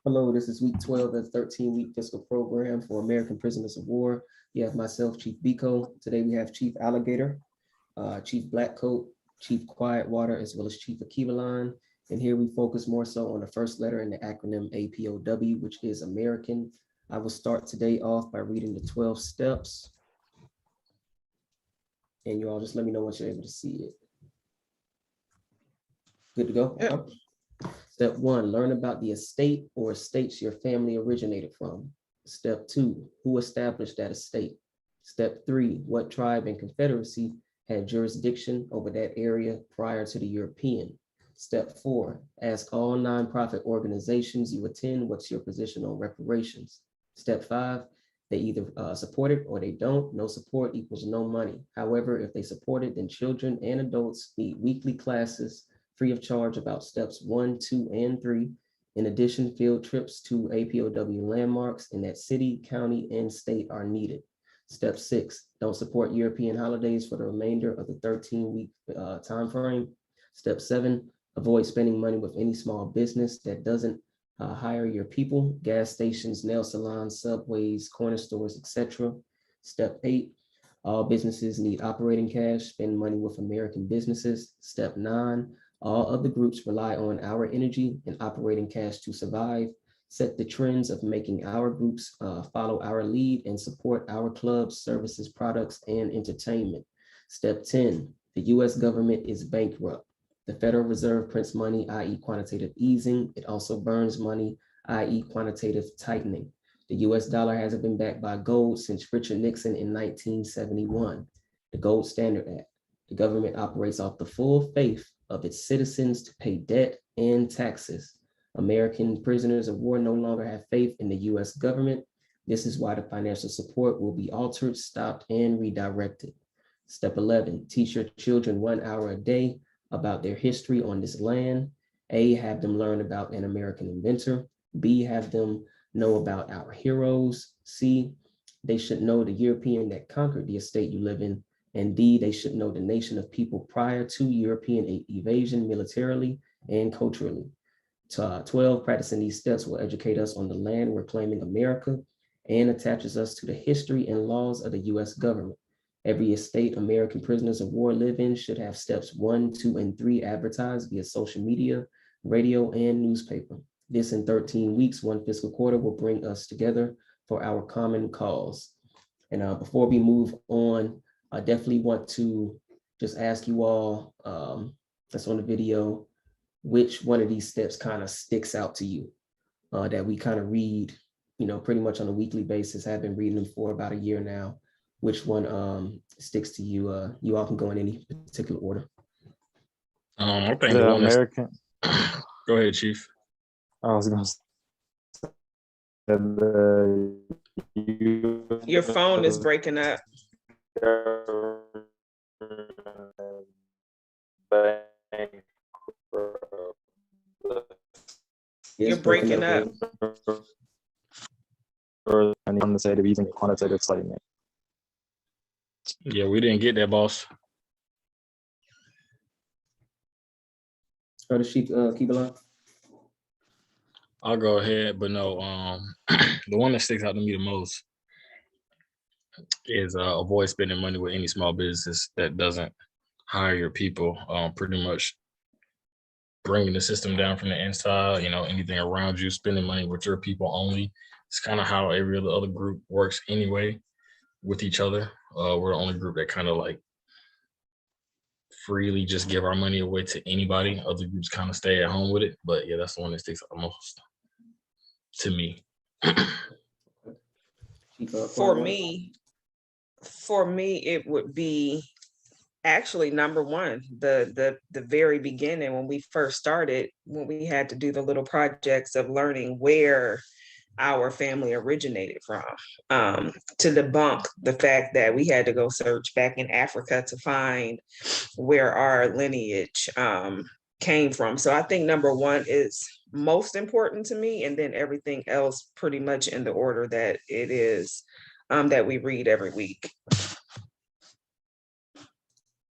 Hello, this is week 12 of the 13-week fiscal program for American Prisoners of War. You have myself, Chief Biko. Today we have Chief Alligator, Chief Blackcoat, Chief Quietwater, as well as Chief Akivalan. And here we focus more so on the first letter in the acronym APOW, which is American. I will start today off by reading the 12 steps. And you all just let me know once you're able to see it. Good to go? Yep. Okay. Step 1, learn about the estate or estates your family originated from. Step 2, who established that estate? Step 3, what tribe and confederacy had jurisdiction over that area prior to the European? Step 4, ask all nonprofit organizations you attend what's your position on reparations. Step 5, they either support it or they don't. No support equals no money. However, if they support it, then children and adults need weekly classes free of charge about steps 1, 2, and 3. In addition, field trips to APOW landmarks in that city, county, and state are needed. Step 6, don't support European holidays for the remainder of the 13-week time frame. Step 7, avoid spending money with any small business that doesn't hire your people, gas stations, nail salons, subways, corner stores, etc. Step 8, all businesses need operating cash, spend money with American businesses. Step 9, all other groups rely on our energy and operating cash to survive. Set the trends of making our groups follow our lead and support our clubs, services, products, and entertainment. Step 10, the US government is bankrupt. The Federal Reserve prints money, i.e. quantitative easing. It also burns money, i.e. quantitative tightening. The US dollar hasn't been backed by gold since Richard Nixon in 1971. The Gold Standard Act. The government operates off the full faith of its citizens to pay debt and taxes. American prisoners of war no longer have faith in the US government. This is why the financial support will be altered, stopped, and redirected. Step 11, teach your children 1 hour a day about their history on this land. A, have them learn about an American inventor. B, have them know about our heroes. C, they should know the European that conquered the estate you live in. And D, they should know the nation of people prior to European invasion militarily and culturally. 12, practicing these steps will educate us on the land we're claiming America and attaches us to the history and laws of the US government. Every estate American prisoners of war live in should have steps 1, 2, and 3 advertised via social media, radio, and newspaper. This in 13 weeks, 1 fiscal quarter will bring us together for our common cause. And before we move on, I definitely want to just ask you all that's on the video, which one of these steps kind of sticks out to you that we kind of read, pretty much on a weekly basis. I've been reading them for about a year now. Which one sticks to you? You all can go in any particular order. I think The the one American. Go ahead, Chief. I was going to say Your phone is breaking up. You're breaking up. I need to say they're using quantitative tightening. Yeah, we didn't get that, boss. The Chief Akivalan. I'll go ahead, but no, the one that sticks out to me the most is avoid spending money with any small business that doesn't hire your people. Pretty much bringing the system down from the inside. Anything around you, spending money with your people only. It's kind of how every other group works anyway with each other. We're the only group that kind of like freely just give our money away to anybody. Other groups kind of stay at home with it. But yeah, that's the one that sticks out the most to me. For me, it would be actually number one, the very beginning when we first started, when we had to do the little projects of learning where our family originated from, to debunk the fact that we had to go search back in Africa to find where our lineage came from. So I think number one is most important to me, and then everything else pretty much in the order that it is, that we read every week.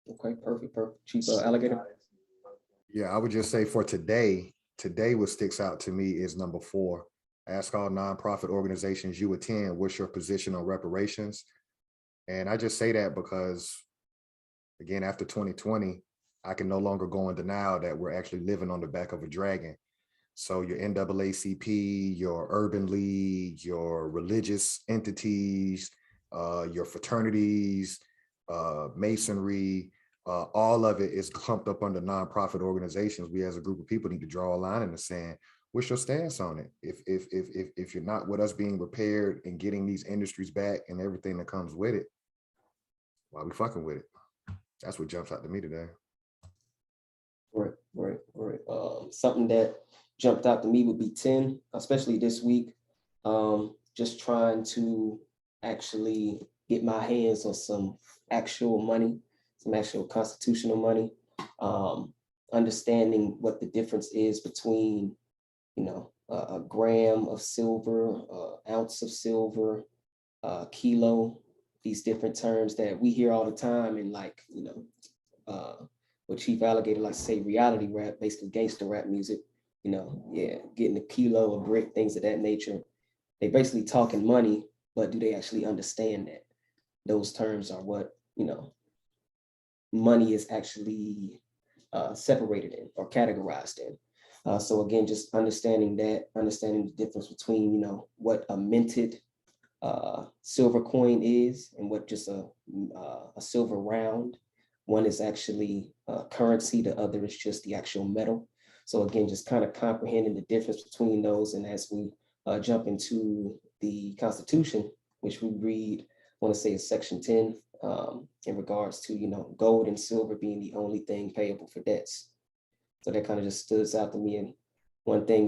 Okay, perfect. Chief Alligator. Yeah, I would just say for today, today what sticks out to me is number 4. Ask all nonprofit organizations you attend, what's your position on reparations? And I just say that because, again, after 2020, I can no longer go in denial that we're actually living on the back of a dragon. So your NAACP, your urban league, your religious entities, your fraternities, masonry, all of it is clumped up under nonprofit organizations. We as a group of people need to draw a line in the sand. What's your stance on it? If you're not with us being repaired and getting these industries back and everything that comes with it, why are we fucking with it? That's what jumps out to me today. Right. Something that jumped out to me would be 10, especially this week. Just trying to actually get my hands on some actual money, some actual constitutional money. Understanding what the difference is between, a gram of silver, ounce of silver, kilo, these different terms that we hear all the time, and what Chief Alligator likes to say, reality rap, basically gangster rap music, getting a kilo, a brick, things of that nature. They basically talking money, but do they actually understand that those terms are what, money is actually separated in or categorized in? So again, just understanding the difference between, what a minted silver coin is and what just a silver round. One is actually currency, the other is just the actual metal. So again, just kind of comprehending the difference between those. And as we jump into the Constitution, which we read, I want to say it's section 10, in regards to, gold and silver being the only thing payable for debts. So that kind of just stood out to me. And one thing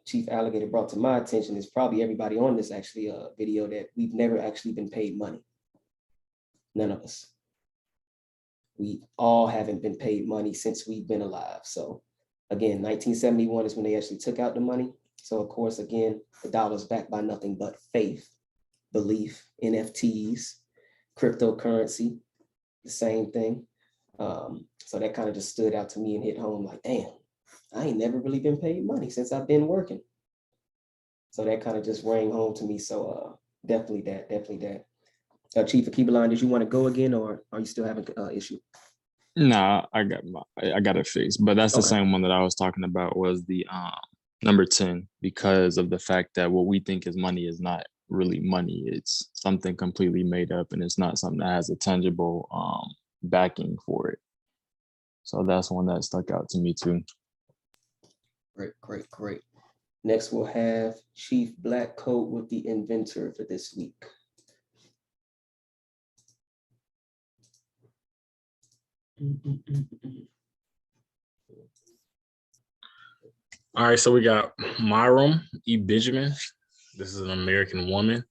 Chief Alligator brought to my attention is probably everybody on this actually a video that we've never actually been paid money. None of us. We all haven't been paid money since we've been alive. So again, 1971 is when they actually took out the money. So of course, again, the dollar's backed by nothing but faith, belief, NFTs, cryptocurrency, the same thing. So that kind of just stood out to me and hit home like, damn, I ain't never really been paid money since I've been working. So that kind of just rang home to me. So definitely that. Chief Akibalan, did you want to go again, or are you still having an issue? Nah, I got it fixed. But that's the same one that I was talking about, was the number 10, because of the fact that what we think is money is not really money. It's something completely made up, and it's not something that has a tangible backing for it. So that's one that stuck out to me too. Great. Next, we'll have Chief Black Coat with the Inventor for this week. All right, so we got Miriam E Benjamin. This is an American woman.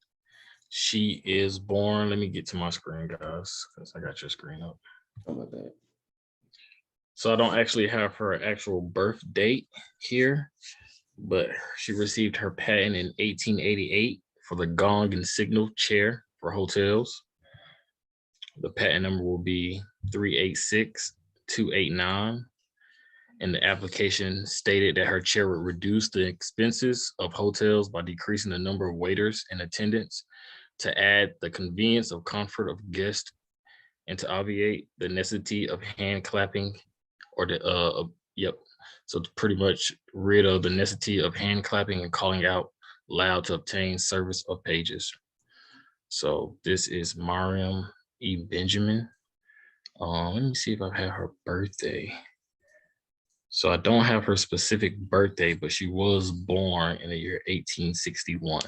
She is born, let me get to my screen, guys, because I got your screen up. Oh, my bad. So I don't actually have her actual birth date here, but she received her patent in 1888 for the Gong and signal chair for hotels. The patent number will be 386289. And the application stated that her chair would reduce the expenses of hotels by decreasing the number of waiters and attendants, to add the convenience of comfort of guests, and to obviate the necessity of hand clapping or so to pretty much rid of the necessity of hand clapping and calling out loud to obtain service of pages. So this is Miriam E Benjamin. Let me see if I have her birthday. So I don't have her specific birthday, but she was born in the year 1861.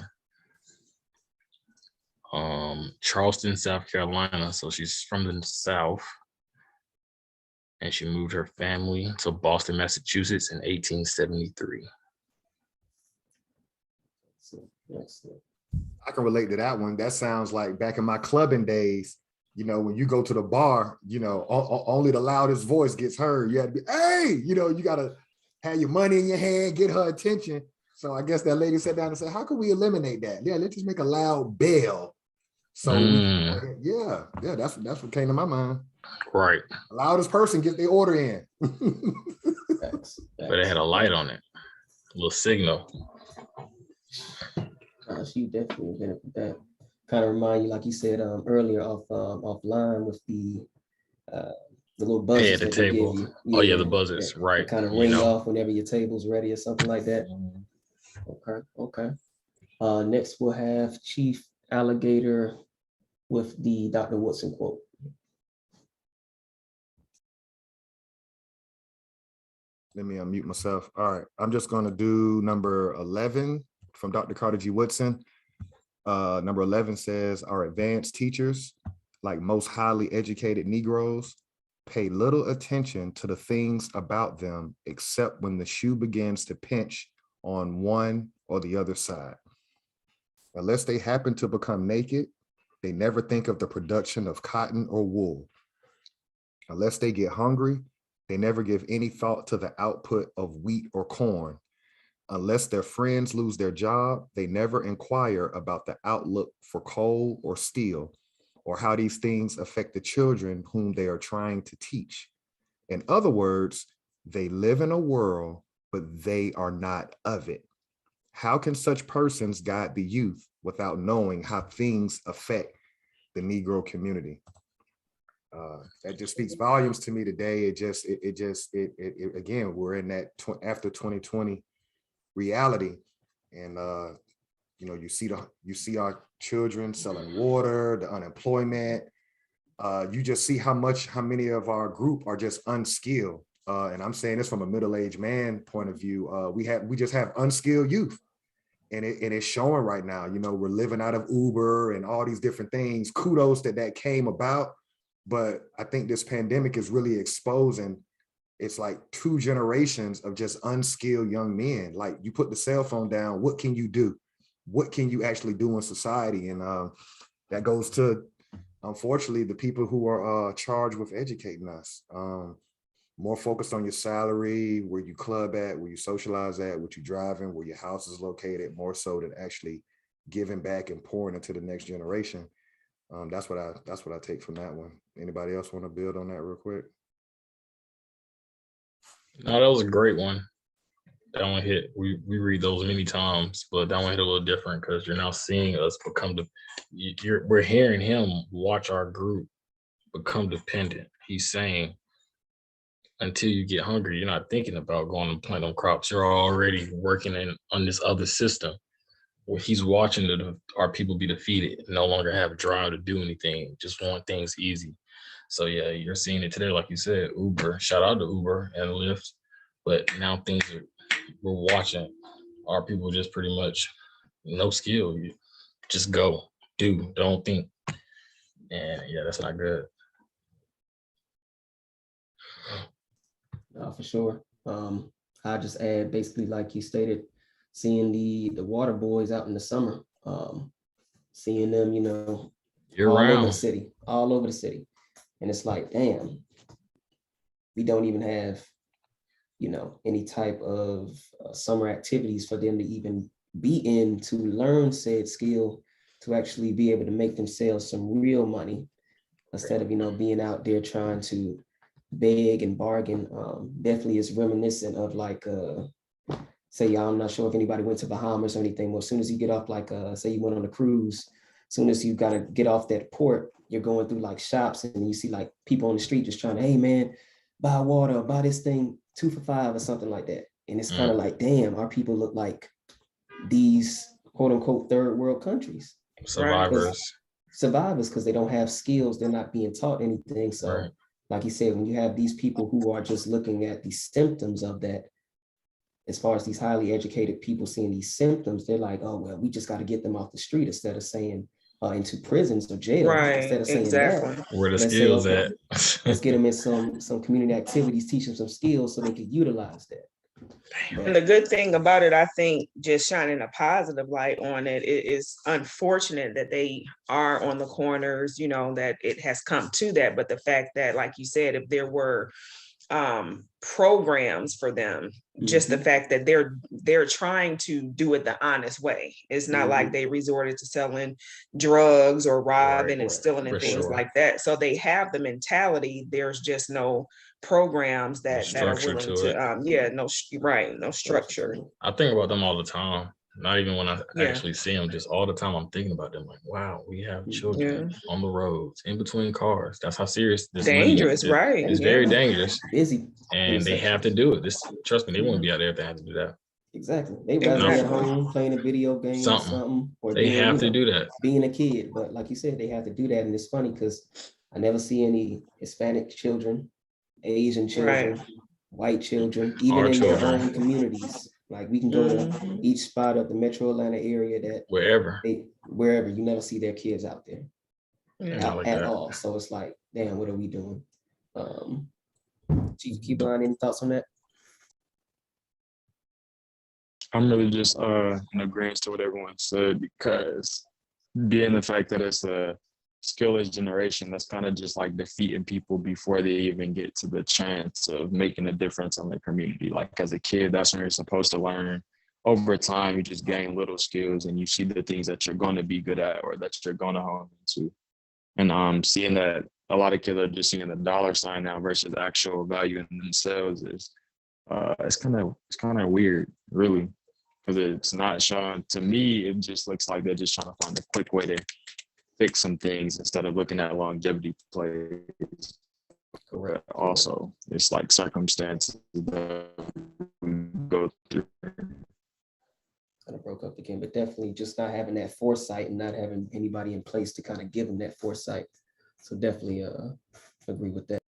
Charleston, South Carolina. So she's from the South. And she moved her family to Boston, Massachusetts in 1873. I can relate to that one. That sounds like back in my clubbing days, when you go to the bar, only the loudest voice gets heard. You had to be, hey, you got to have your money in your hand, get her attention. So I guess that lady sat down and said, how can we eliminate that? Yeah, let's just make a loud bell. So yeah, that's what came to my mind. Right. The loudest person get their order in. Facts. But it had a light on it, a little signal. Gosh, you definitely benefit that. Kind of remind you, like you said earlier, offline with the little Pay buzzers at the that they give table. you. Oh yeah, the buzzers, They right? kind of You ring know. off whenever your table's ready or something like that. Okay. Next we'll have Chief Alligator with the Dr. Woodson quote. Let me unmute myself. All right, I'm just going to do number 11 from Dr. Carter G. Woodson. Number 11 says, our advanced teachers, like most highly educated Negroes, pay little attention to the things about them except when the shoe begins to pinch on one or the other side. Unless they happen to become naked, they never think of the production of cotton or wool. Unless they get hungry, they never give any thought to the output of wheat or corn. Unless their friends lose their job, they never inquire about the outlook for coal or steel, or how these things affect the children whom they are trying to teach. In other words, they live in a world, but they are not of it. How can such persons guide the youth without knowing how things affect the Negro community? That just speaks volumes to me today. Again, we're in that after 2020 reality, and you see our children selling water, the unemployment. You just see how many of our group are just unskilled. And I'm saying this from a middle-aged man point of view. We just have unskilled youth, and it's showing right now. We're living out of Uber and all these different things. Kudos that came about. But I think this pandemic is really exposing, it's like 2 generations of just unskilled young men. Like, you put the cell phone down, what can you do? What can you actually do in society? And that goes to, unfortunately, the people who are charged with educating us. More focused on your salary, where you club at, where you socialize at, what you driving, where your house is located, more so than actually giving back and pouring into the next generation. That's what I take from that one. Anybody else want to build on that real quick? No, that was a great one. That one hit. We read those many times, but that one hit a little different because you're now seeing us become we're hearing him watch our group become dependent. He's saying, until you get hungry, you're not thinking about going and plant them crops. You're already working on this other system where he's watching our people be defeated, no longer have a drive to do anything, just want things easy. So yeah, you're seeing it today, like you said, Uber. Shout out to Uber and Lyft, but now we're watching our people just pretty much no skill. You just go, don't think, and yeah, that's not good. For sure. I just add, basically, like you stated, seeing the water boys out in the summer, seeing them, Year all over round. the city. And it's like, damn, we don't even have, any type of summer activities for them to even be in to learn said skill, to actually be able to make themselves some real money instead of, being out there trying to beg and bargain. Definitely is reminiscent of like, say, I'm not sure if anybody went to Bahamas or anything. Well, as soon as you get off, like, say you went on a cruise, as soon as you got to get off that port, you're going through like shops and you see like people on the street just trying to, hey man, buy water, buy this thing 2 for $5 or something like that. And it's kind of like, damn, our people look like these quote unquote third world countries. Survivors, because they don't have skills. They're not being taught anything. So like you said, when you have these people who are just looking at the symptoms of that, as far as these highly educated people seeing these symptoms, they're like, oh, well, we just got to get them off the street instead of saying into prisons or jail. Instead of saying that, where the skills at. Let's get them in some community activities, teach them some skills so they could utilize that. And the good thing about it, I think, just shining a positive light on it, it is unfortunate that they are on the corners, that it has come to that. But the fact that, like you said, if there were programs for them, just the fact that they're trying to do it the honest way. It's not like they resorted to selling drugs or robbing and stealing and things like that. So they have the mentality. There's just no programs No that are structure willing to it. to, yeah, no, right, no structure. I think about them all the time. Not even when I Yeah. actually see them, just all the time I'm thinking about them. Like, wow, we have children Yeah. on the roads, in between cars. That's how serious this money Dangerous, is. right? It's very Yeah. dangerous, Busy. and they have to do it. Trust me, they won't be out there if they have to do that. Exactly. They rather be at Exactly. home playing a video game or something, or They being, have to do that. being a kid. But like you said, they have to do that. And it's funny because I never see any Hispanic children, Asian children, white children, even Our in their children. own communities. Like we can go to Mhm. each spot of the metro Atlanta area that Wherever. wherever you never see their kids out there Yeah. Not like at that. all. So it's like, damn, what are we doing? Chief Keyline, any thoughts on that? I'm really just in agreement to what everyone said, because being the fact that it's a skillless generation, that's kind of just like defeating people before they even get to the chance of making a difference in the community. Like as a kid, that's when you're supposed to learn. Over time, you just gain little skills and you see the things that you're going to be good at or that you're going to hone into. And seeing that a lot of kids are just seeing the dollar sign now versus actual value in themselves is it's kind of weird, really, because it's not showing. To me, it just looks like they're just trying to find a quick way to fix some things instead of looking at longevity plays. Correct. Also, it's like circumstances that we go through. Kind of broke up again, but definitely just not having that foresight and not having anybody in place to kind of give them that foresight. So definitely agree with that.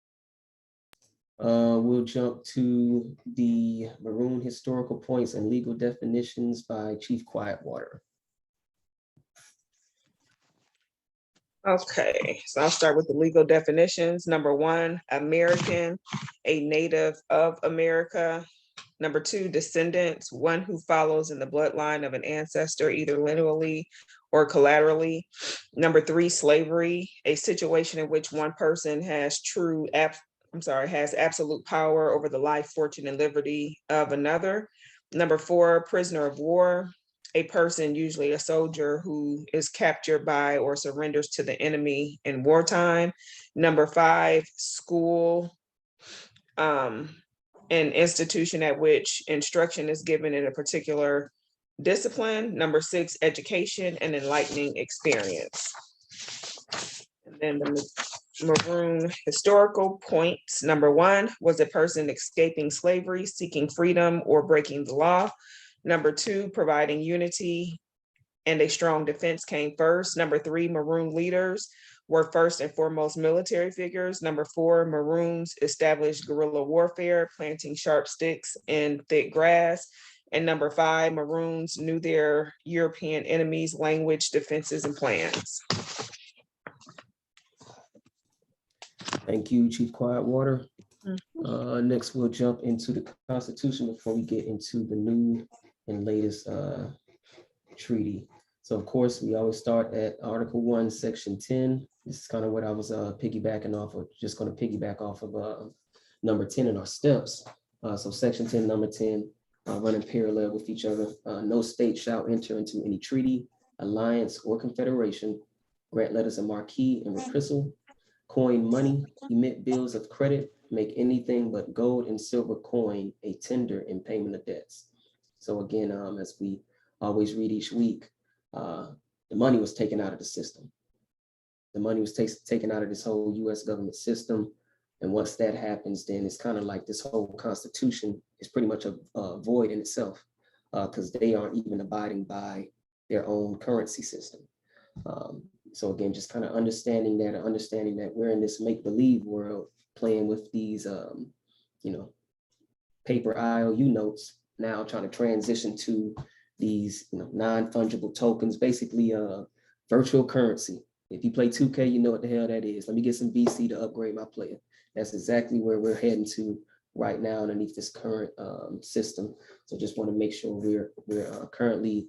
We'll jump to the Maroon historical points and legal definitions by Chief Quietwater. Okay, so I'll start with the legal definitions. Number 1, American, a native of America. Number 2, descendants, one who follows in the bloodline of an ancestor, either lineally or collaterally. Number 3, slavery, a situation in which one person has absolute power over the life, fortune, and liberty of another. Number 4, prisoner of war, a person, usually a soldier, who is captured by or surrenders to the enemy in wartime. Number 5, school, an institution at which instruction is given in a particular discipline. Number 6, education, and enlightening experience. And then the Maroon historical points. Number 1 was a person escaping slavery, seeking freedom, or breaking the law. Number 2, providing unity and a strong defense came first. Number 3, Maroon leaders were first and foremost military figures. Number 4, Maroons established guerrilla warfare, planting sharp sticks in thick grass. And number 5, Maroons knew their European enemies' language, defenses, and plans. Thank you, Chief Quietwater. Next, we'll jump into the Constitution before we get into the new and latest treaty. So of course, we always start at Article 1, Section 10. This is kind of what I was piggybacking off of, just going to piggyback off of number 10 in our steps. So Section 10, number 10, running parallel with each other. No state shall enter into any treaty, alliance, or confederation, grant letters of marque and reprisal, coin money, emit bills of credit, make anything but gold and silver coin a tender in payment of debts. So again, as we always read each week, the money was taken out of the system. The money was taken out of this whole US government system. And once that happens, then it's kind of like this whole Constitution is pretty much a void in itself, because they aren't even abiding by their own currency system. So again, just kind of understanding that we're in this make-believe world, playing with these, paper IOU notes, now trying to transition to these non-fungible tokens, basically virtual currency. If you play 2K, you know what the hell that is. Let me get some BC to upgrade my player. That's exactly where we're heading to right now underneath this current system. So just want to make sure we're currently,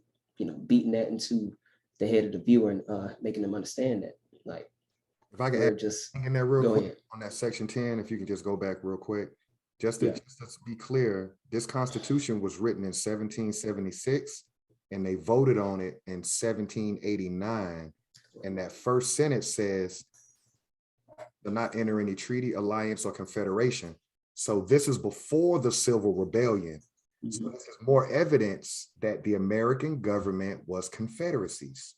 beating that into the head of the viewer and making them understand that. Like, if I can we're add just in there real go quick ahead. on that Section 10, if you can just go back real quick, just to be clear, this Constitution was written in 1776 and they voted on it in 1789. And that first sentence says, "Do not enter any treaty, alliance, or confederation." So this is before the Civil Rebellion. So Mhm. this is more evidence that the American government was confederacies.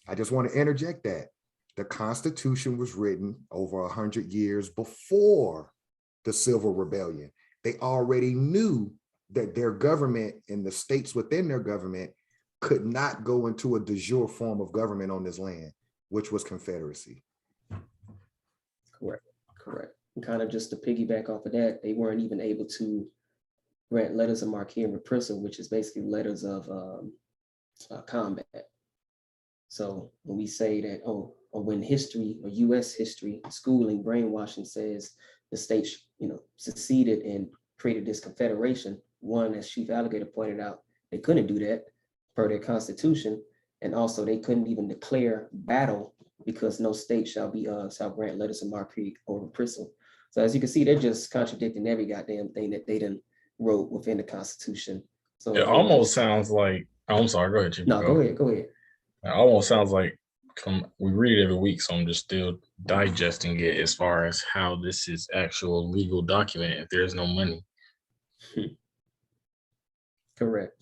I just want to interject that. The Constitution was written over 100 years before the Civil Rebellion. They already knew that their government and the states within their government could not go into a de jure form of government on this land, which was Confederacy. Correct, correct. And kind of just to piggyback off of that, they weren't even able to grant letters of marque and reprisal, which is basically letters of combat. So when we say that, or when history or US history, schooling, brainwashing says the states, seceded and created this confederation, one, as Chief Alligator pointed out, they couldn't do that per their constitution. And also they couldn't even declare battle because no state shall grant letters of marque or reprisal. So as you can see, they're just contradicting every goddamn thing that they done wrote within the Constitution. So It again, almost sounds like, I'm sorry, go ahead, Chief. no, go ahead. It almost sounds like we read it every week, so I'm just still digesting it as far as how this is actual legal document if there's no money. Correct.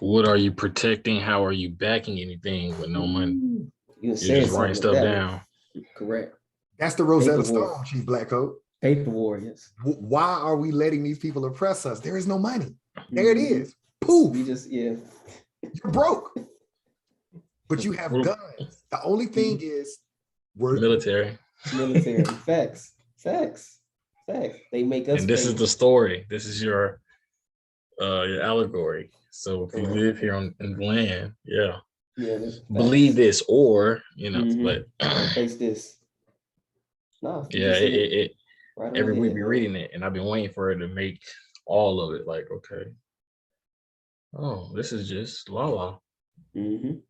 What are you protecting? How are you backing anything with no money? You You're said just writing something stuff with that down. one. Correct. That's the Rosetta Paper war. Stone, Chief Blackcoat. Paper warriors. Why are we letting these people oppress us? There is no money. There it Mhm. is. Poof. We just, yeah. You're broke. But you have guns. The only thing is we're Military. Military. Facts. They make us And this pay. is the story. This is your allegory. So if you Correct. live here on in the land, yeah, Yeah, that's believe facts. this, or Mhm. but Face this. No, you yeah, just hit it right on every the week head, we're man. reading it, and I've been waiting for it to make all of it like, okay, oh, this is just la la. Mhm.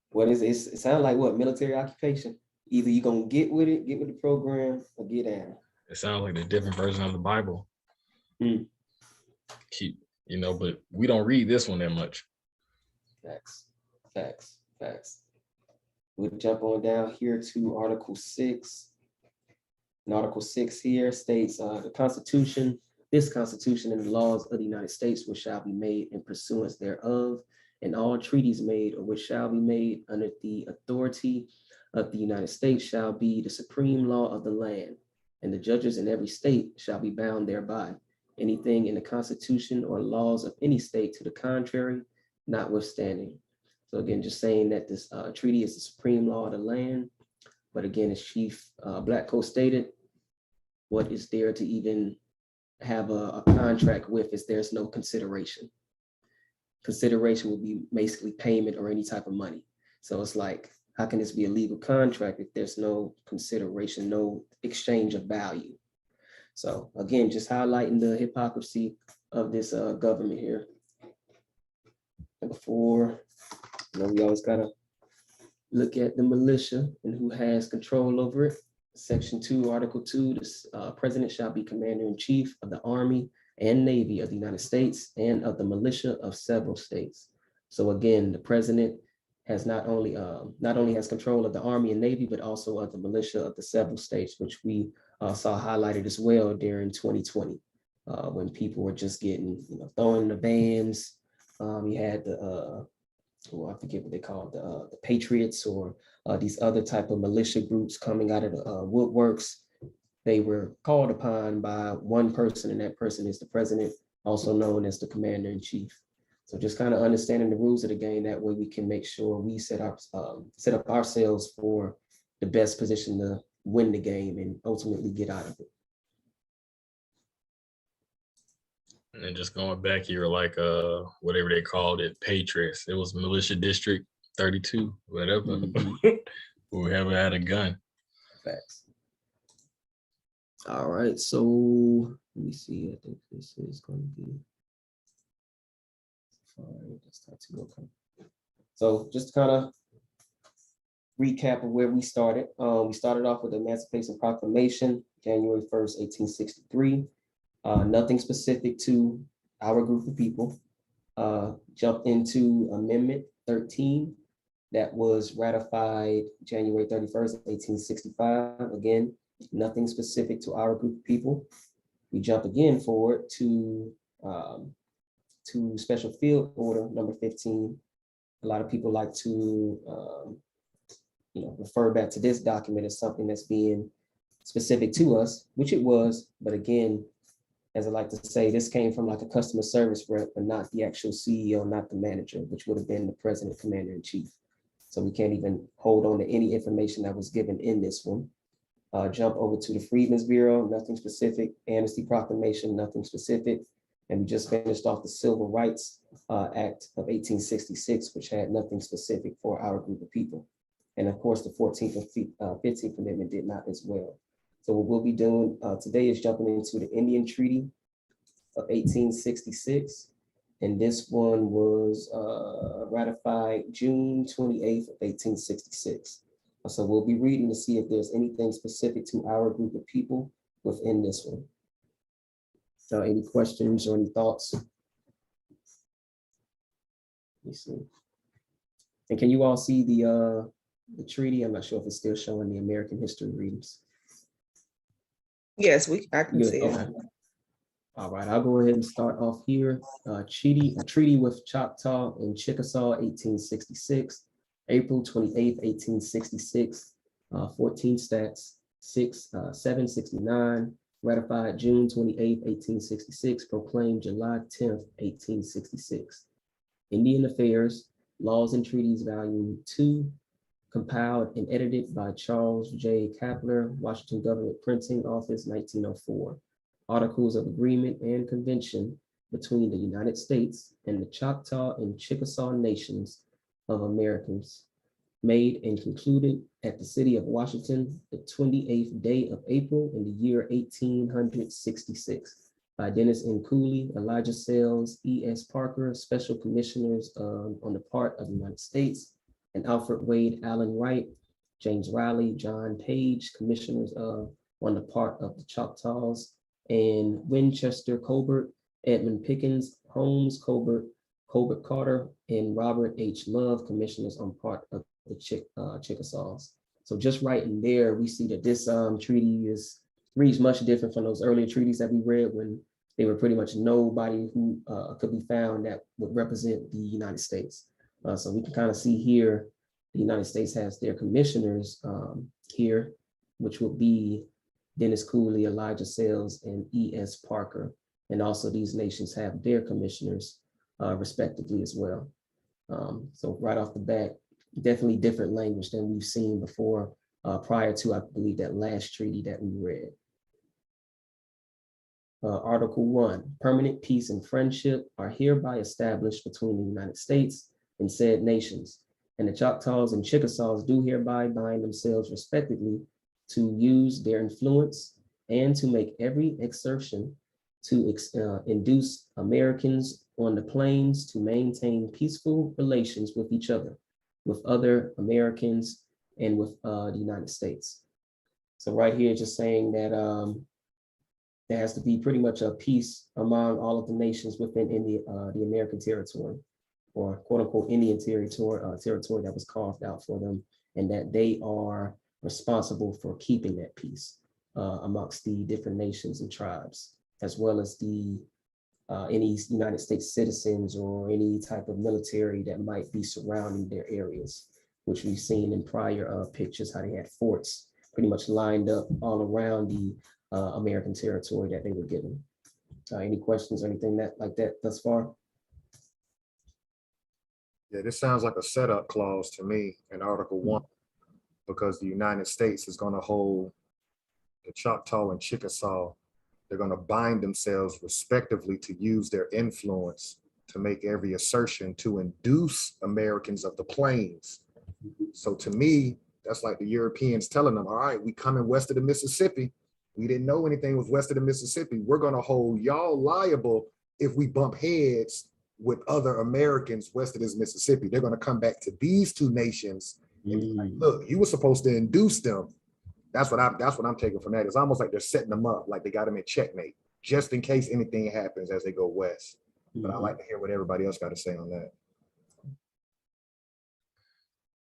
What is it? It sounds like what? Military occupation. Either you're gonna get with the program, or get down. It sounds like a different version of the Bible. Mm. Keep, but we don't read this one that much. Facts. We'll jump on down here to Article 6. And Article 6 here states the Constitution, this Constitution and the laws of the United States which shall be made in pursuance thereof, and all treaties made or which shall be made under the authority of the United States shall be the supreme law of the land, and the judges in every state shall be bound thereby. Anything in the Constitution or laws of any state to the contrary, notwithstanding. So again, just saying that this treaty is the supreme law of the land. But again, as Chief Blackcoat stated, what is there to even have a contract with is there's no consideration. Consideration would be basically payment or any type of money. So it's like, how can this be a legal contract if there's no consideration, no exchange of value? So again, just highlighting the hypocrisy of this government here. And before, we always gotta look at the militia and who has control over it. Section 2, Article 2, the president shall be commander-in-chief of the Army and Navy of the United States and of the militia of several states. So again, the president has not only has control of the Army and Navy, but also of the militia of the several states, which we saw highlighted as well during 2020, when people were just getting, thrown in the vans. You had the I forget what they call the Patriots or these other type of militia groups coming out of the woodworks. They were called upon by one person, and that person is the president, also known as the commander-in-chief. So just kind of understanding the rules of the game, that way we can make sure we set up ourselves for the best position to win the game and ultimately get out of it. And then just going back here, like whatever they called it, Patriots. It was Militia District 32, whatever. Mhm. Whoever had a gun. Facts. All right, so let me see. I think this is going to be. So just kind of recap of where we started. We started off with the Emancipation Proclamation, January 1st, 1863. Nothing specific to our group of people. Jumped into Amendment 13 that was ratified January 31st, 1865. Again, nothing specific to our group of people. We jump again forward to Special Field Order number 15. A lot of people like to refer back to this document as something that's being specific to us, which it was. But again, as I like to say, this came from like a customer service rep, but not the actual CEO, not the manager, which would have been the president, commander in chief. So we can't even hold on to any information that was given in this one. Jump over to the Freedmen's Bureau, nothing specific. Amnesty Proclamation, nothing specific. And we just finished off the Civil Rights Act of 1866, which had nothing specific for our group of people. And of course, the 14th and 15th Amendment did not as well. So what we'll be doing today is jumping into the Indian Treaty of 1866. And this one was ratified June 28th of 1866. So we'll be reading to see if there's anything specific to our group of people within this one. So any questions or any thoughts? Let me see. And can you all see the treaty? I'm not sure if it's still showing the American history readings. Yes, I can Good, see it. okay. All right, I'll go ahead and start off here. A treaty with Choctaw and Chickasaw, 1866. April 28th, 1866, 14 stats, 769, ratified June 28th, 1866, proclaimed July 10th, 1866. Indian Affairs, Laws and Treaties, Volume 2, compiled and edited by Charles J. Kapler, Washington Government Printing Office, 1904. Articles of Agreement and Convention between the United States and the Choctaw and Chickasaw Nations of Americans, made and concluded at the city of Washington, the 28th day of April in the year 1866 by Dennis N. Cooley, Elijah Sells, E.S. Parker, Special Commissioners on the part of the United States, and Alfred Wade Allen Wright, James Riley, John Page, Commissioners on the part of the Choctaws, and Winchester Colbert, Edmund Pickens, Holmes Colbert, Colbert Carter, and Robert H. Love, Commissioners on part of the Chickasaws. So just right in there, we see that this treaty reads much different from those earlier treaties that we read when they were pretty much nobody who could be found that would represent the United States. So we can kind of see here, the United States has their commissioners here, which would be Dennis Cooley, Elijah Sells, and E.S. Parker. And also these nations have their commissioners respectively as well. So right off the bat, definitely different language than we've seen before prior to, I believe, that last treaty that we read. Article 1, permanent peace and friendship are hereby established between the United States and said nations, and the Choctaws and Chickasaws do hereby bind themselves respectively to use their influence and to make every exertion to induce Americans on the plains to maintain peaceful relations with each other, with other Americans, and with the United States. So right here, just saying that there has to be pretty much a peace among all of the nations within the American territory, or quote unquote Indian territory, territory that was carved out for them, and that they are responsible for keeping that peace amongst the different nations and tribes, as well as the any United States citizens or any type of military that might be surrounding their areas, which we've seen in prior pictures, how they had forts pretty much lined up all around the American territory that they were given. Any questions or anything like that thus far? Yeah, this sounds like a setup clause to me in Article 1, because the United States is going to hold the Choctaw and Chickasaw. They're going to bind themselves respectively to use their influence to make every assertion to induce Americans of the plains. So to me, that's like the Europeans telling them, all right, we coming west of the Mississippi. We didn't know anything was west of the Mississippi. We're going to hold y'all liable if we bump heads with other Americans west of this Mississippi. They're going to come back to these two nations and be like, look, you were supposed to induce them. That's what I'm taking from that. It's almost like they're setting them up, like they got them in checkmate, just in case anything happens as they go west. But I like to hear what everybody else got to say on that.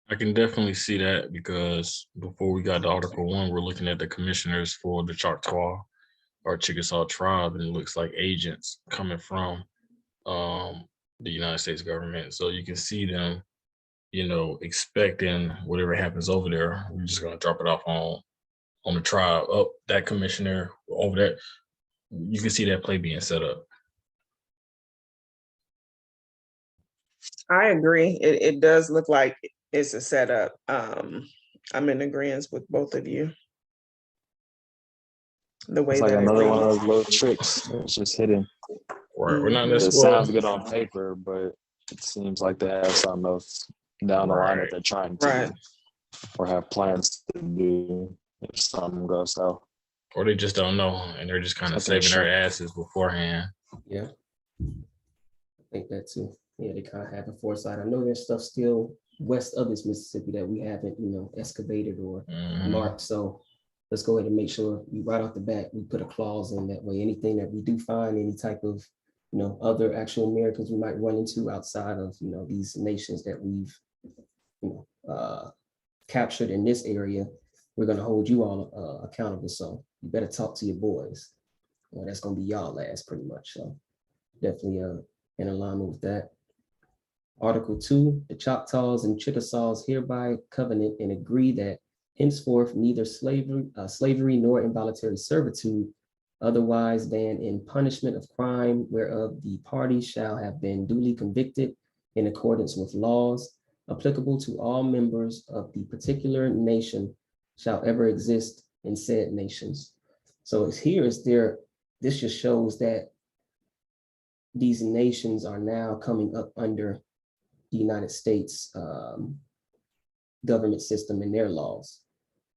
I can definitely see that because before we got to Article 1, we're looking at the commissioners for the Choctaw or Chickasaw tribe, and it looks like agents coming from the United States government. So you can see them, expecting whatever happens over there. We're just gonna drop it off on the tribe. Oh, that commissioner over there. You can see that play being set up. I agree. It does look like it's a setup. I'm in agreement with both of you. The way It's like that it another one of reads. those little tricks. It's just hidden. Right. We're not It necessarily. sounds good on paper, but it seems like they have something else down the line that they're trying to Right. do or have plans to do if something goes south. Or they just don't know, and they're just kind of saving their asses beforehand. Yeah, I think that too. Yeah, they kind of have a foresight. I know there's stuff still west of this Mississippi that we haven't, excavated or marked. So let's go ahead and make sure we right off the bat, we put a clause in that way. Anything that we do find, any type of, other actual Americans we might run into outside of, these nations that we've, captured in this area, we're going to hold you all accountable. So you better talk to your boys. That's going to be y'all last pretty much. So definitely in alignment with that. Article 2, the Choctaws and Chickasaws hereby covenant and agree that henceforth neither slavery nor involuntary servitude otherwise than in punishment of crime whereof the party shall have been duly convicted in accordance with laws applicable to all members of the particular nation shall ever exist in said nations. So this just shows that these nations are now coming up under the United States government system and their laws.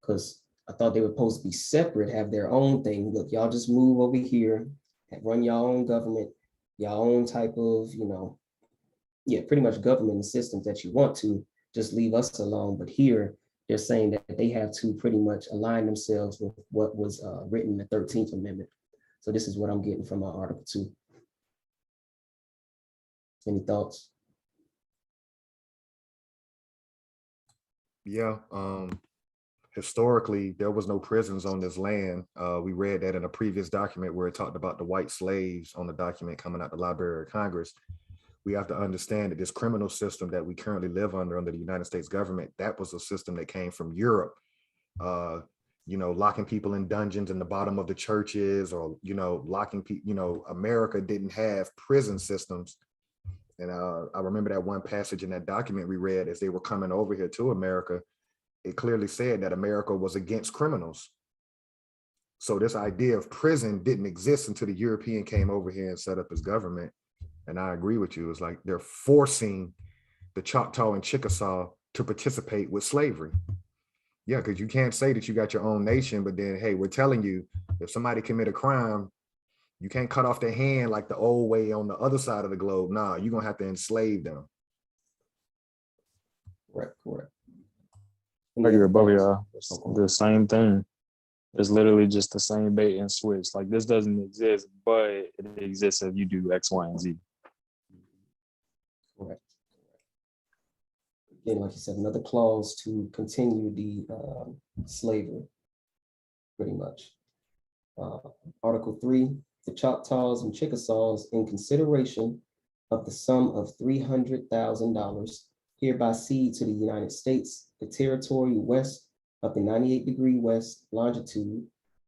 Because I thought they were supposed to be separate, have their own thing. Look, y'all just move over here and run your own government, your own type of, pretty much government and systems that you want to, just leave us alone. But here they're saying that they have to pretty much align themselves with what was written in the 13th Amendment. So this is what I'm getting from Article 2. Any thoughts? Yeah, historically, there was no prisons on this land. We read that in a previous document where it talked about the white slaves on the document coming out the Library of Congress. We have to understand that this criminal system that we currently live under the United States government, that was a system that came from Europe, locking people in dungeons in the bottom of the churches or, locking people, America didn't have prison systems. And I remember that one passage in that document we read as they were coming over here to America, it clearly said that America was against criminals. So this idea of prison didn't exist until the European came over here and set up his government. And I agree with you. It's like they're forcing the Choctaw and Chickasaw to participate with slavery. Yeah, because you can't say that you got your own nation, but then, hey, we're telling you, if somebody commit a crime, you can't cut off their hand like the old way on the other side of the globe. Nah, you're going to have to enslave them. Correct. Above y'all. It's the same thing. It's literally just the same bait and switch. Like this doesn't exist, but it exists if you do X, Y, and Z. Correct. Again, like you said, another clause to continue the slavery, pretty much. Article 3, the Choctaws and Chickasaws, in consideration of the sum of $300,000, hereby cede to the United States the territory west of the 98° west longitude,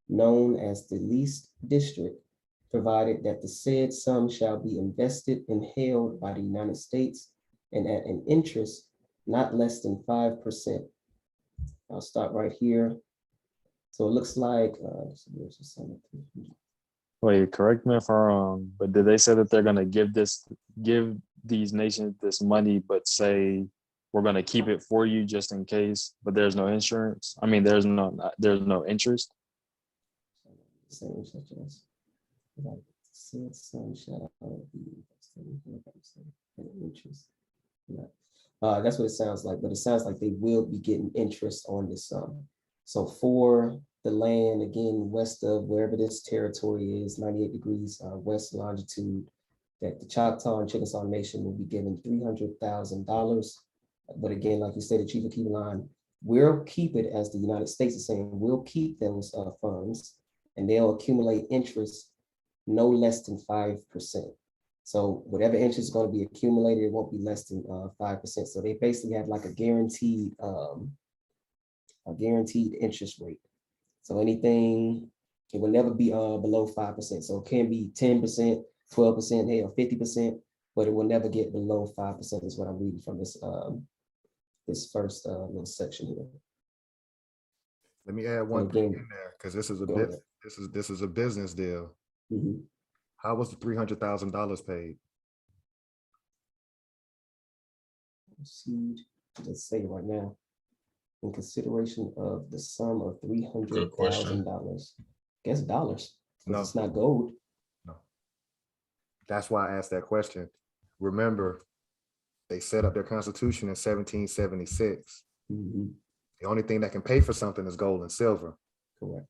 known as the leased district, provided that the said sum shall be invested and held by the United States and at an interest not less than 5%. I'll stop right here. So it looks like, Wait, correct me if I'm wrong, but did they say that they're gonna give these nations this money, but say we're gonna keep it for you just in case, but there's no insurance? I mean, there's no interest. That's what it sounds like, but it sounds like they will be getting interest on this sum. So for the land, again, west of wherever this territory is, 98° west longitude, that the Choctaw and Chickasaw Nation will be given $300,000 But again, like you said, the chief will keep in line, we'll keep it, as the United States is saying, we'll keep those funds, and they'll accumulate interest no less than 5%. So whatever interest is going to be accumulated, it won't be less than 5%. So they basically have like a guaranteed interest rate. So anything, it will never be below 5%. So it can be 10%, 12%, hey, or 50%, but it will never get below 5%, is what I'm reading from this this first little section here. Let me add one thing in there, because this is a Go this is a business deal. Mhm. How was the $300,000 paid? Proceed, let's say right now, in consideration of the sum of Good question. $300,000. Guess dollars. 'Cause No. it's not gold. No. That's why I asked that question. Remember, they set up their constitution in 1776. Mhm. The only thing that can pay for something is gold and silver. Correct.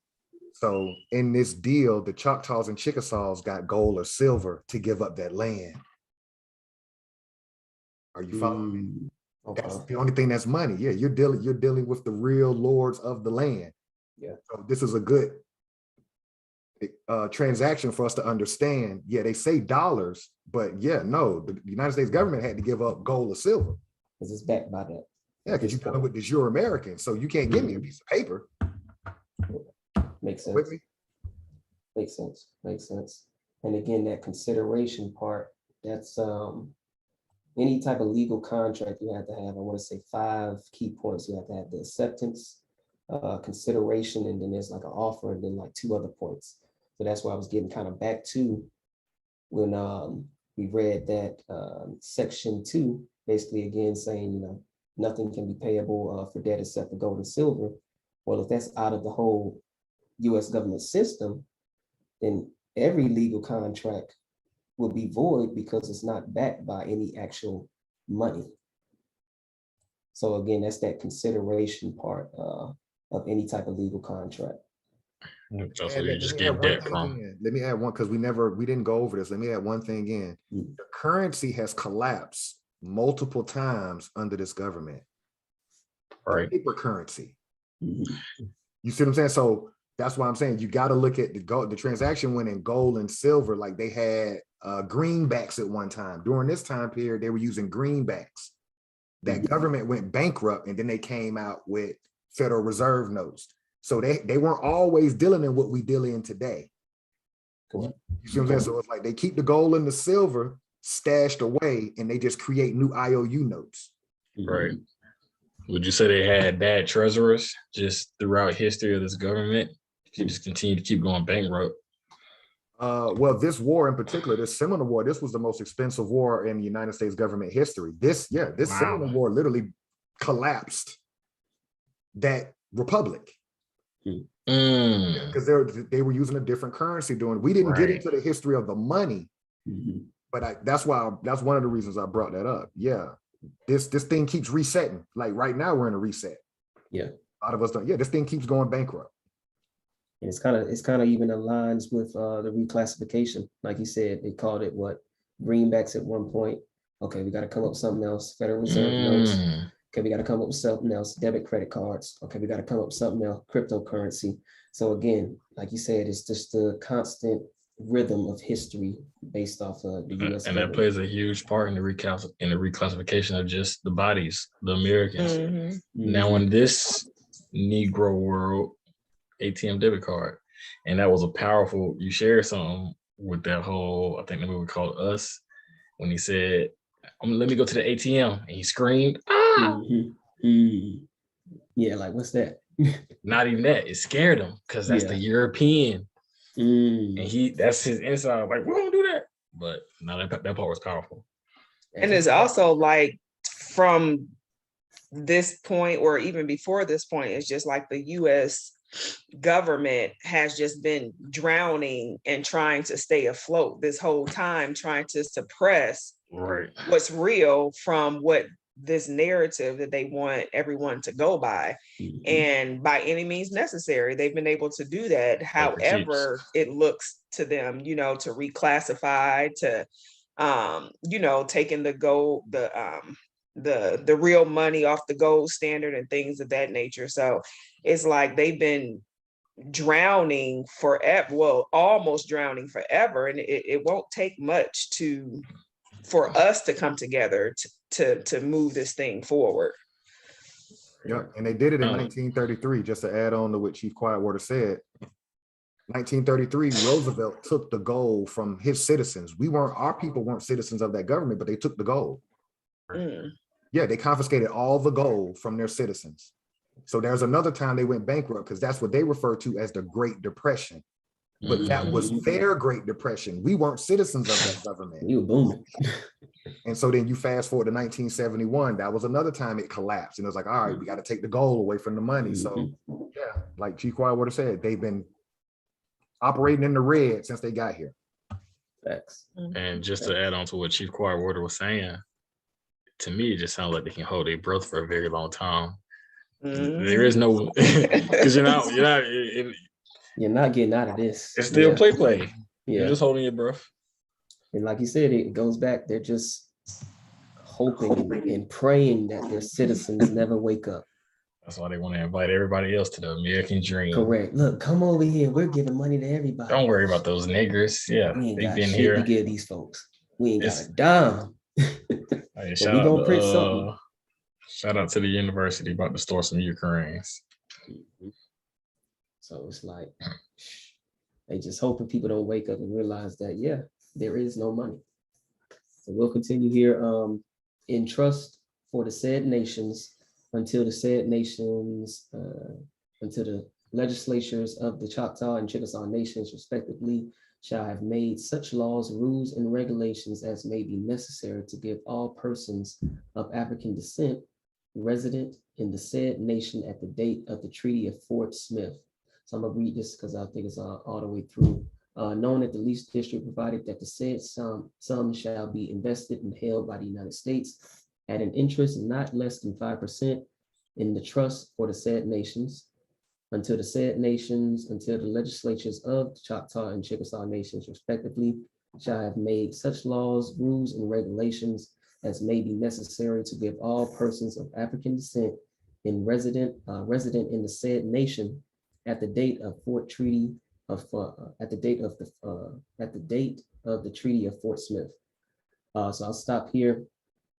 So in this deal, the Choctaws and Chickasaws got gold or silver to give up that land. Are you following me? That's Okay. the only thing that's money. Yeah, you're dealing with the real lords of the land. Yeah. So this is a good transaction for us to understand. Yeah, they say dollars, but yeah, no, the United States government had to give up gold or silver. Because it's backed by that. Yeah, because you're dealing with this, you're American, so you can't give me a piece of paper. Makes sense. With me? Makes sense. Makes sense. And again, that consideration part, that's any type of legal contract you have to have, I want to say 5 key points. You have to have the acceptance, consideration, and then there's like an offer, and then like 2 other points. So that's why I was getting kind of back to when we read that section 2, basically again saying, you know, nothing can be payable for debt except for gold and silver. Well, if that's out of the whole US government system, then every legal contract will be void because it's not backed by any actual money. So again, that's that consideration part of any type of legal contract. That's And where you let just me get add one debt thing from. in. Let me add one, because we didn't go over this. Let me add one thing in. Mm. The currency has collapsed multiple times under this government. Right. Paper currency. Mhm. You see what I'm saying? So that's why I'm saying you got to look at the transaction went in gold and silver. Like they had greenbacks at one time. During this time period, they were using greenbacks. That government went bankrupt, and then they came out with Federal Reserve notes. So they weren't always dealing in what we deal in today. Correct. You see what I'm saying? So it's like they keep the gold and the silver stashed away, and they just create new IOU notes. Right. Would you say they had bad treasurers just throughout history of this government? You just continue to keep going bankrupt. Well, this war in particular, this Seminole War, this was the most expensive war in United States government history. This Wow. Seminole War literally collapsed that republic. Because they were using a different currency during. We didn't get into the history of the money, but that's one of the reasons I brought that up. Yeah, this thing keeps resetting. Like right now, we're in a reset. Yeah, a lot of us don't. Yeah, this thing keeps going bankrupt. and it's kind of even aligns with the reclassification. Like you said, they called it what, greenbacks at one point. Okay, we got to come up with something else. Federal Reserve notes. Okay, we got to come up with something else. Debit, credit cards. Okay, we got to come up with something else. Cryptocurrency. So again, like you said, it's just the constant rhythm of history based off of the U.S. And that plays a huge part in the reclassification of just the bodies, the Americans. Now in this Negro world, ATM debit card, and that was a powerful. You share something with that whole. I think the movie called Us, when he said, "Let me go to the ATM," and he screamed, "Ah!" Yeah, like what's that? Not even that. It scared him because that's the European. And that's his inside. Like, we don't do that. But no, that part was powerful. And it's also like from this point, or even before this point, it's just like the US government has just been drowning and trying to stay afloat this whole time, trying to suppress what's real from what this narrative that they want everyone to go by. And by any means necessary, they've been able to do that. However, it looks to them, to reclassify, to taking the gold, the real money off the gold standard and things of that nature. So it's like they've been drowning forever, well, almost drowning forever. And it won't take much for us to come together to move this thing forward. Yep, and they did it in 1933, just to add on to what Chief Quietwater said. 1933, Roosevelt took the gold from his citizens. Our people weren't citizens of that government, but they took the gold. Yeah, they confiscated all the gold from their citizens. So there's another time they went bankrupt, because that's what they refer to as the Great Depression. But that was their Great Depression. We weren't citizens of that government. You were booming. And so then you fast forward to 1971, that was another time it collapsed. And it was like, all right, we got to take the gold away from the money. So yeah, like Chief Quietwater said, they've been operating in the red since they got here. Facts. And just to add on to what Chief Quietwater was saying, to me, it just sounds like they can hold their breath for a very long time. There is no, because you're not getting out of this. It's still play. Yeah. You're just holding your breath. And like you said, it goes back, they're just hoping and praying that their citizens never wake up. That's why they want to invite everybody else to the American dream. Correct. Look, come over here. We're giving money to everybody. Don't worry about those niggers. Yeah, we ain't they've got been shit here. to give these folks. We ain't got a dime. Hey, But we gonna print something. Shout out to the university about to store some Ukrainians. So it's like they just hoping people don't wake up and realize that, yeah, there is no money. So we'll continue here in trust for the said nations until the legislatures of the Choctaw and Chickasaw nations respectively shall have made such laws, rules, and regulations as may be necessary to give all persons of African descent resident in the said nation at the date of the Treaty of Fort Smith. So I'm gonna read this because I think it's all the way through. Known that the least district provided that the said sum shall be invested and held by the United States at an interest not less than 5% in the trust for the said nations, until the legislatures of the Choctaw and Chickasaw nations respectively shall have made such laws, rules, and regulations as may be necessary to give all persons of African descent in resident in the said nation at the date of the Treaty of Fort Smith. So I'll stop here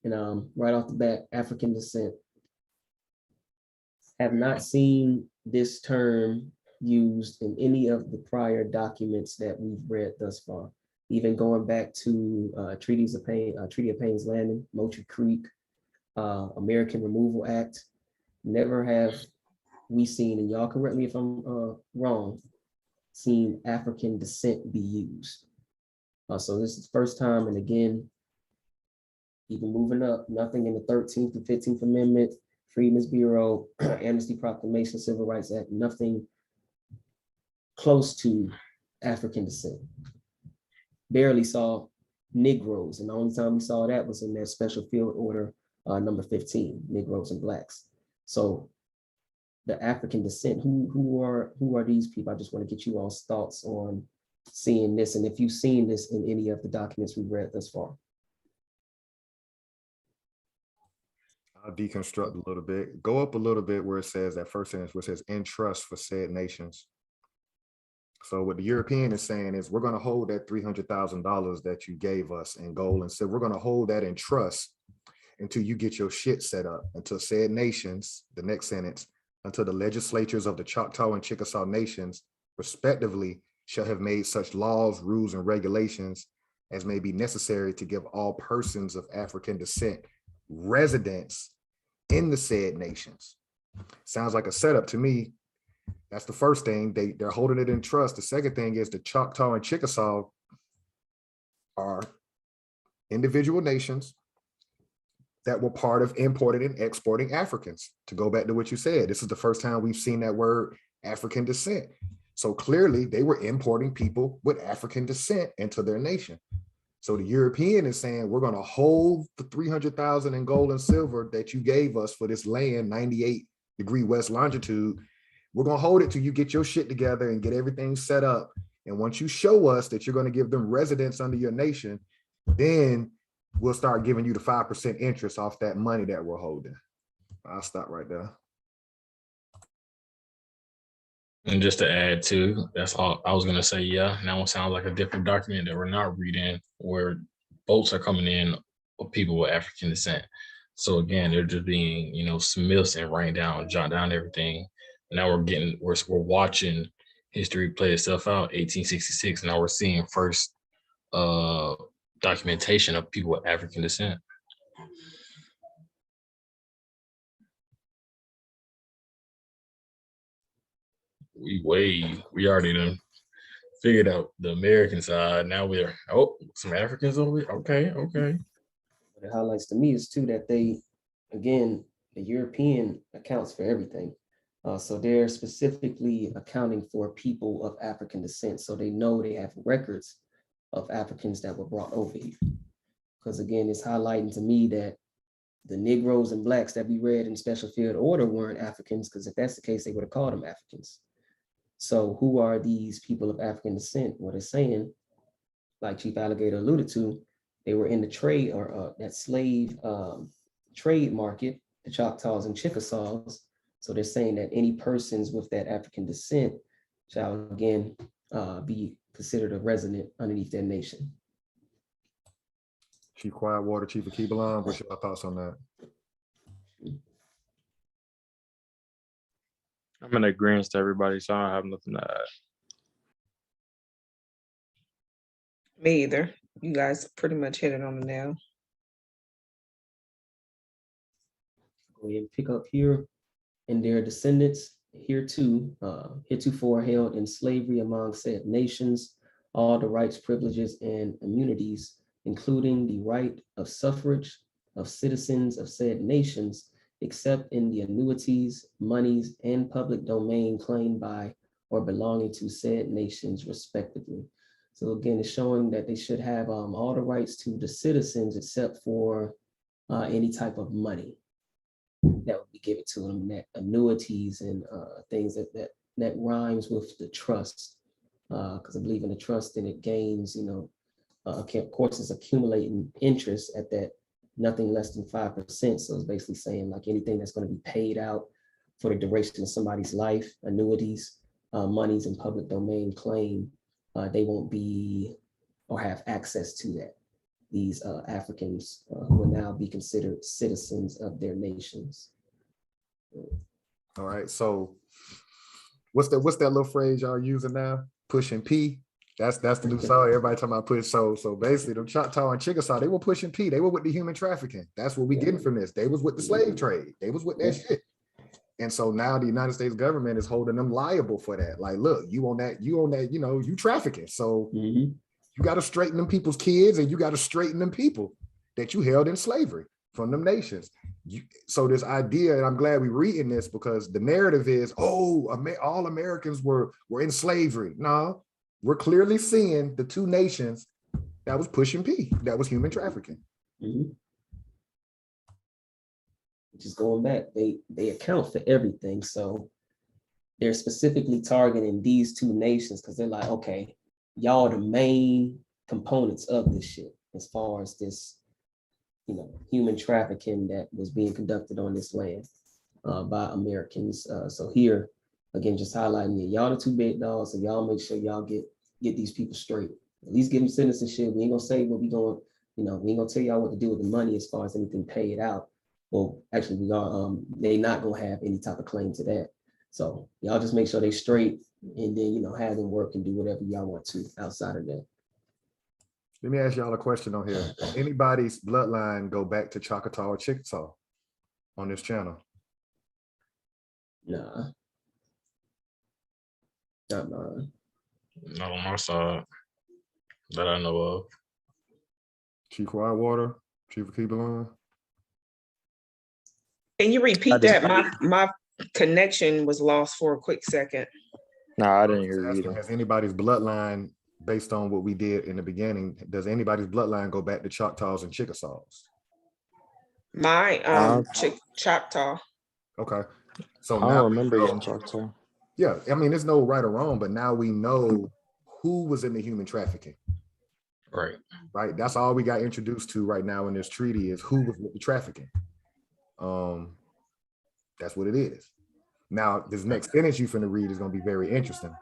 and right off the bat, African descent. Have not seen this term used in any of the prior documents that we've read thus far. Even going back to Treaty of Payne's Landing, Moultrie Creek, American Removal Act. Never have we seen, and y'all correct me if I'm wrong, seen African descent be used. So this is the first time, and again, even moving up, nothing in the 13th and 15th Amendment, Freedmen's Bureau, Amnesty Proclamation, Civil Rights Act, nothing close to African descent. Barely saw Negroes, and the only time we saw that was in that special field order number 15, Negroes and Blacks. So the African descent, who are these people? I just want to get you all's thoughts on seeing this, and if you've seen this in any of the documents we've read thus far. I'll deconstruct a little bit. Go up a little bit where it says that first sentence where it says in trust for said nations. So what the European is saying is we're going to hold that $300,000 that you gave us in gold and silver. We're going to hold that in trust until you get your shit set up, until said nations, the next sentence, until the legislatures of the Choctaw and Chickasaw nations respectively shall have made such laws, rules, and regulations as may be necessary to give all persons of African descent residence in the said nations. Sounds like a setup to me. That's the first thing. They're holding it in trust. The second thing is the Choctaw and Chickasaw are individual nations that were part of importing and exporting Africans. To go back to what you said, this is the first time we've seen that word African descent. So clearly they were importing people with African descent into their nation. So the European is saying, we're going to hold the 300,000 in gold and silver that you gave us for this land, 98° west longitude. We're going to hold it till you get your shit together and get everything set up. And once you show us that you're going to give them residence under your nation, then we'll start giving you the 5% interest off that money that we're holding. I'll stop right there. And just to add to, that's all I was gonna say, yeah, now it sounds like a different document that we're not reading, where votes are coming in of people with African descent. So again, they're just being, Smiths and writing down, jot down everything. Now we're watching history play itself out, 1866. Now we're seeing first documentation of people with African descent. We already done figured out the American side. Now we're some Africans over here. Okay. What it highlights to me is too that the European accounts for everything. So they're specifically accounting for people of African descent. So they know they have records of Africans that were brought over here. Because again, it's highlighting to me that the Negroes and Blacks that we read in Special Field Order weren't Africans, because if that's the case, they would have called them Africans. So who are these people of African descent? What they're saying, like Chief Alligator alluded to, they were in the trade or that slave trade market, the Choctaws and Chickasaws. So they're saying that any persons with that African descent shall again be considered a resident underneath their nation. Chief Quietwater, Chief Akibalon, what's your thoughts on that? I'm in agreement to everybody, so I don't have nothing to add. Me either. You guys pretty much hit it on the nail. Go ahead and pick up here. And their descendants heretofore held in slavery among said nations, all the rights, privileges, and immunities, including the right of suffrage of citizens of said nations, except in the annuities, monies, and public domain claimed by or belonging to said nations respectively. So again, it's showing that they should have all the rights to the citizens except for any type of money that would be given to them, that annuities and things that rhymes with the trust. Because I believe in the trust and it gains, of course, it's accumulating interest at that nothing less than 5%. So it's basically saying like anything that's going to be paid out for the duration of somebody's life, annuities, monies, and public domain claim, they won't be or have access to that. These Africans will now be considered citizens of their nations. All right, so what's that little phrase y'all using now? Pushing P. That's the new song. Everybody talking about push. So basically, the Choctaw and Chickasaw, they were pushing P. They were with the human trafficking. That's what we getting from this. They was with the slave trade. They was with that shit. And so now the United States government is holding them liable for that. Like, look, you own that, you trafficking. So you got to straighten them people's kids, and you got to straighten them people that you held in slavery from them nations. So this idea, and I'm glad we're reading this, because the narrative is, all Americans were in slavery. No, we're clearly seeing the two nations that was pushing P, that was human trafficking. Just going back, they account for everything. So they're specifically targeting these two nations because they're like, okay, y'all are the main components of this shit as far as this, human trafficking that was being conducted on this land by Americans. So here, again, just highlighting it, y'all the two big dogs, so y'all make sure y'all get these people straight. At least give them citizenship. We ain't gonna say what we going, we ain't gonna tell y'all what to do with the money as far as anything paid out. Well, actually, we are. They not gonna have any type of claim to that. So y'all just make sure they straight, and then have them work and do whatever y'all want to outside of that. Let me ask y'all a question on here. Anybody's bloodline go back to Choctaw or Chickasaw on this channel? Nah, not mine. Not on my side that I know of. Chief Whitewater, Chief Akibalon. Can you repeat that? My connection was lost for a quick second. No, I didn't hear you either. Has anybody's bloodline, based on what we did in the beginning, does anybody's bloodline go back to Choctaws and Chickasaws? My Choctaw. Okay. So I now don't remember you in Choctaw. Yeah, I mean, there's no right or wrong, but now we know who was in the human trafficking. Right. right? That's all we got introduced to right now in this treaty is who was with the trafficking. That's what it is. Now, this next sentence you finna read is gonna be very interesting.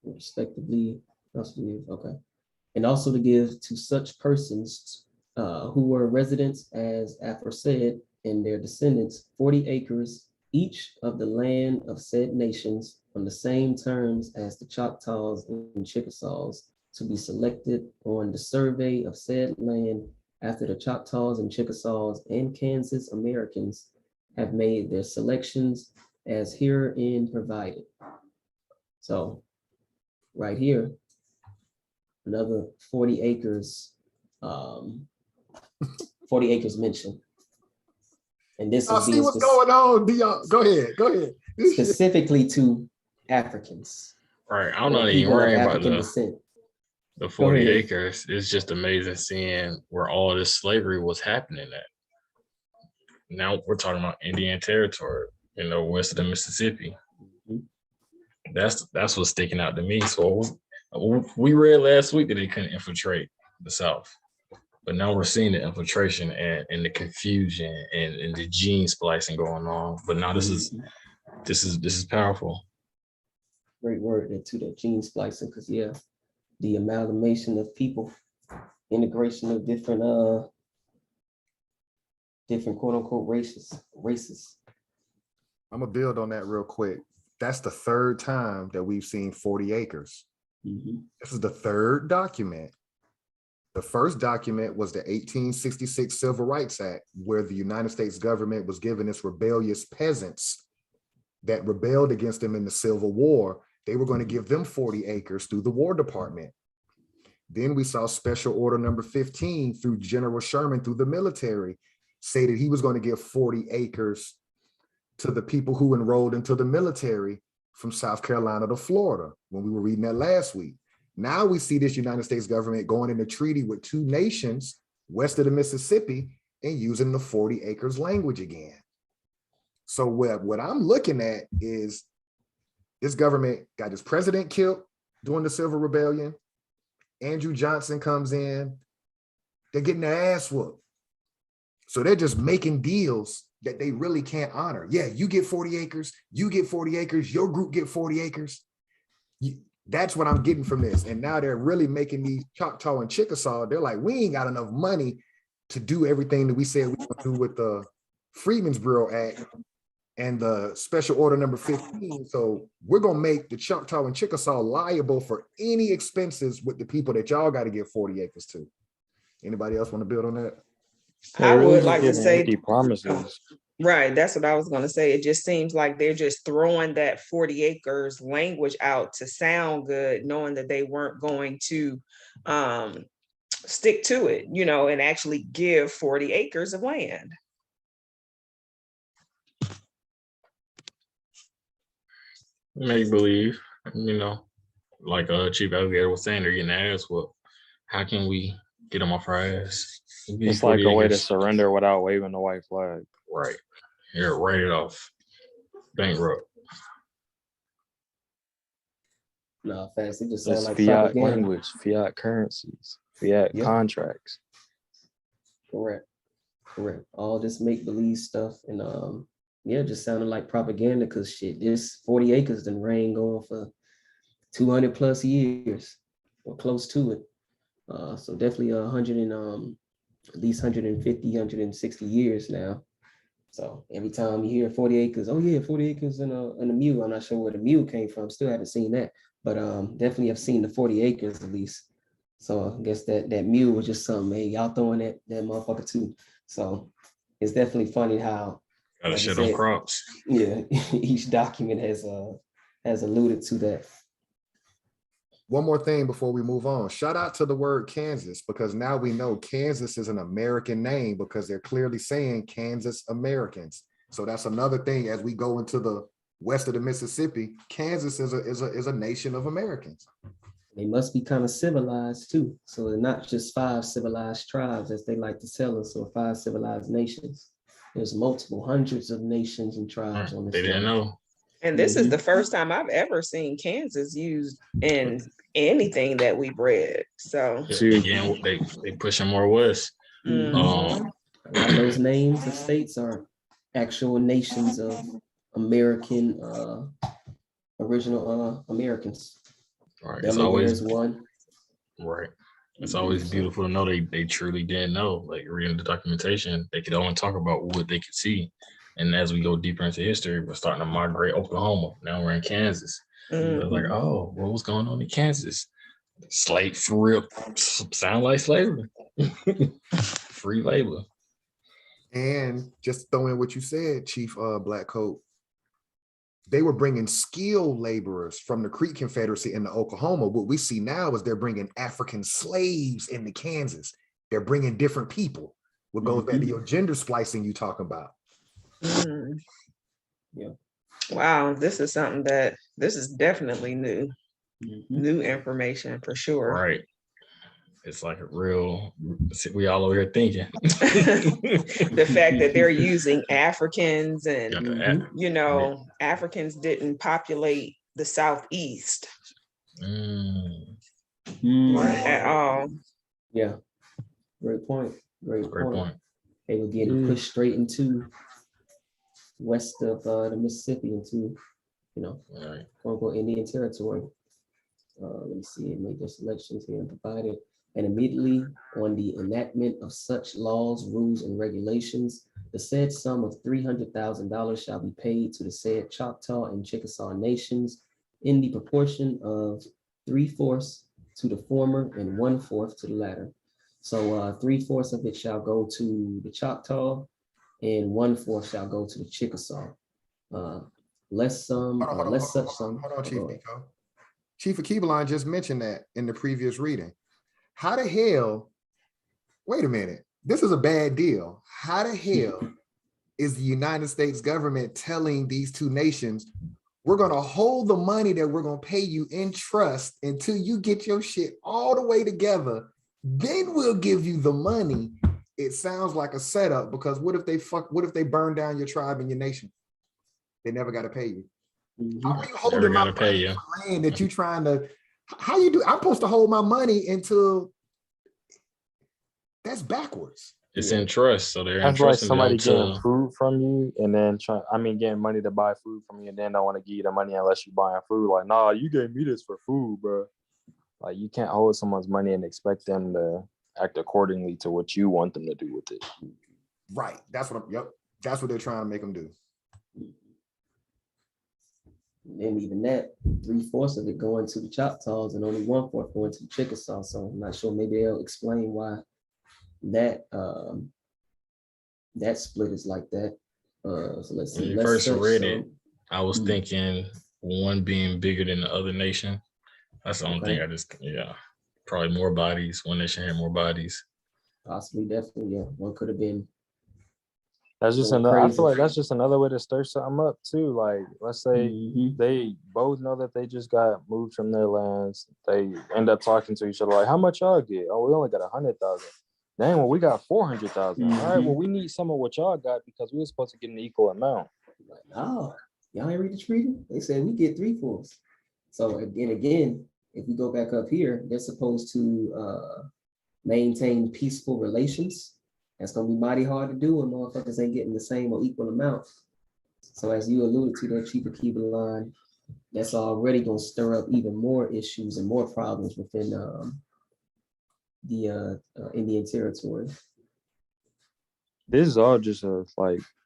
Respectively, okay. And also to give to such persons who were residents as aforesaid and their descendants 40 acres each of the land of said nations on the same terms as the Choctaws and Chickasaws to be selected on the survey of said land after the Choctaws and Chickasaws and Kansas Americans have made their selections as herein provided. So right here, another 40 acres, 40 acres mentioned. And this I is see being what's going on, Dion. Go ahead. specifically to Africans. Right. I'm not even People of worrying about African descent. the 40 ahead. acres. It's just amazing seeing where all this slavery was happening at. Now we're talking about Indian territory, west of the Mississippi. Mhm. That's what's sticking out to me. So we read last week that they couldn't infiltrate the South, but now we're seeing the infiltration and the confusion and the gene splicing going on. But now this is powerful. Great word into that gene splicing, because the amalgamation of people, integration of different quote unquote races. I'm gonna build on that real quick. That's the third time that we've seen 40 acres. Mhm. This is the third document. The first document was the 1866 Civil Rights Act, where the United States government was giving its rebellious peasants that rebelled against them in the Civil War, they were going to give them 40 acres through the War Department. Then we saw Special Order number 15 through General Sherman through the military say that he was going to give 40 acres to the people who enrolled into the military from South Carolina to Florida when we were reading that last week. Now we see this United States government going in a treaty with two nations west of the Mississippi and using the 40 acres language again. So what I'm looking at is this government got his president killed during the Civil Rebellion. Andrew Johnson comes in, they're getting their ass whooped. So they're just making deals that they really can't honor. Yeah, you get 40 acres, you get 40 acres, your group get 40 acres. That's what I'm getting from this. And now they're really making these Choctaw and Chickasaw, they're like, we ain't got enough money to do everything that we said we would do with the Freedmen's Bureau Act and the Special Order number 15. So we're gonna make the Choctaw and Chickasaw liable for any expenses with the people that y'all got to give 40 acres to. Anybody else want to build on that? I would like to say, promises. right, that's what I was going to say. It just seems like they're just throwing that 40 acres language out to sound good, knowing that they weren't going to stick to it, and actually give 40 acres of land. Make believe, like Chief Alligator was saying, they're getting ass whooped. How can we get them off our ass? It's like a way to surrender without waving the white flag. Right. Yeah, write it off. Bankrupt. No, fast. It just sounds It's like fiat propaganda. language, fiat currencies, fiat contracts. Correct. All this make-believe stuff and just sounded like propaganda, because shit, this 40 acres done rain going for 200 plus years or close to it. So definitely 100 and at least 150, 160 years now. So every time you hear 40 acres, 40 acres in a mule. I'm not sure where the mule came from. Still haven't seen that, but definitely have seen the 40 acres at least. So I guess that mule was just something, hey, y'all throwing that motherfucker too. So it's definitely funny how Gotta shit on crops. Yeah, each document has alluded to that. One more thing before we move on. Shout out to the word Kansas, because now we know Kansas is an American name because they're clearly saying Kansas Americans. So that's another thing as we go into the west of the Mississippi. Kansas is a nation of Americans. They must be kind of civilized too. So they're not just 5 civilized tribes, as they like to tell us, or 5 civilized nations. There's multiple hundreds of nations and tribes on this. They didn't know. And this is the first time I've ever seen Kansas used in anything that we've read. So Again, they pushing more west. mhm. A lot of those names of states are actual nations of American, original Americans. Right. Delaware is one. Right. It's always beautiful to know they truly didn't know. Like reading the documentation, they could only talk about what they could see. And as we go deeper into history, we're starting to migrate Oklahoma. Now we're in Kansas. They're like, oh, what was going on in Kansas? Slave for real. Sound like slavery. Free labor. And just throw in what you said, Chief Black Coat. They were bringing skilled laborers from the Creek Confederacy into Oklahoma. What we see now is they're bringing African slaves into Kansas. They're bringing different people. What goes back to your gender splicing you talking about. Yeah. Wow, this is definitely new. New information for sure. Right. It's like a real, we all over here thinking. The fact that they're using Africans and, Africans didn't populate the Southeast at all. Yeah, great point. Great point. They were getting pushed straight into west of the Mississippi into, quote unquote Indian territory. Let me see, it made their selections here and provided. And immediately on the enactment of such laws, rules, and regulations, the said sum of $300,000 shall be paid to the said Choctaw and Chickasaw nations in the proportion of 3/4 to the former and 1/4 to the latter. So 3/4 of it shall go to the Choctaw and 1/4 shall go to the Chickasaw. Less such sum. Hold on, Chief Nico. Chief Akibalan just mentioned that in the previous reading. How the hell, wait a minute, this is a bad deal. How the hell is the United States government telling these two nations, we're gonna hold the money that we're gonna pay you in trust until you get your shit all the way together, then we'll give you the money? It sounds like a setup, because what if they burn down your tribe and your nation? They never gotta pay you. How are you holding my money in land that you trying to, how you do? I'm supposed to hold my money until, that's backwards. It's in trust, so they're that's like entrusting somebody them getting food from you and then getting money to buy food from you and then don't want to give you the money unless you buying food. Like, nah, you gave me this for food, bro. Like, you can't hold someone's money and expect them to act accordingly to what you want them to do with it. Right. That's what they're trying to make them do. And even that, 3/4 of it going to the Choctaws and only 1/4 going to the Chickasaw. So I'm not sure, maybe they'll explain why that that split is like that. So let's see. When you first read it, I was thinking one being bigger than the other nation. That's the only thing probably more bodies. One nation had more bodies. Possibly, definitely, yeah. One could have been. That's just another. I feel like that's just another way to stir something up too. Like, let's say they both know that they just got moved from their lands. They end up talking to each other like, "How much y'all get? Oh, we only got 100,000. Dang, well, we got 400,000. All right, well, we need some of what y'all got because we were supposed to get an equal amount." Like, oh, y'all ain't read the treaty? They said we get 3/4. So again, if we go back up here, they're supposed to maintain peaceful relations. That's gonna be mighty hard to do when motherfuckers ain't getting the same or equal amount. So as you alluded to, that Chief Akibalan, that's already gonna stir up even more issues and more problems within the Indian territory. This is all just a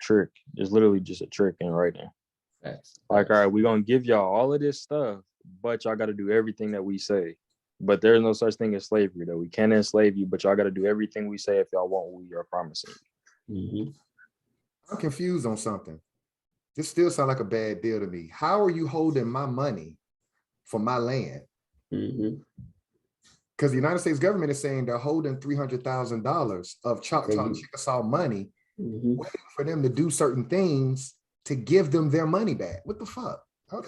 trick. It's literally just a trick in writing. Facts. Like, all right, we're gonna give y'all all of this stuff, but y'all got to do everything that we say. But there's no such thing as slavery, though. We can't enslave you, but y'all got to do everything we say if y'all want what we are promising. I'm confused on something. This still sounds like a bad deal to me. How are you holding my money for my land? Because the United States government is saying they're holding $300,000 of Choctaw and Chickasaw money, waiting for them to do certain things to give them their money back. What the fuck? Okay.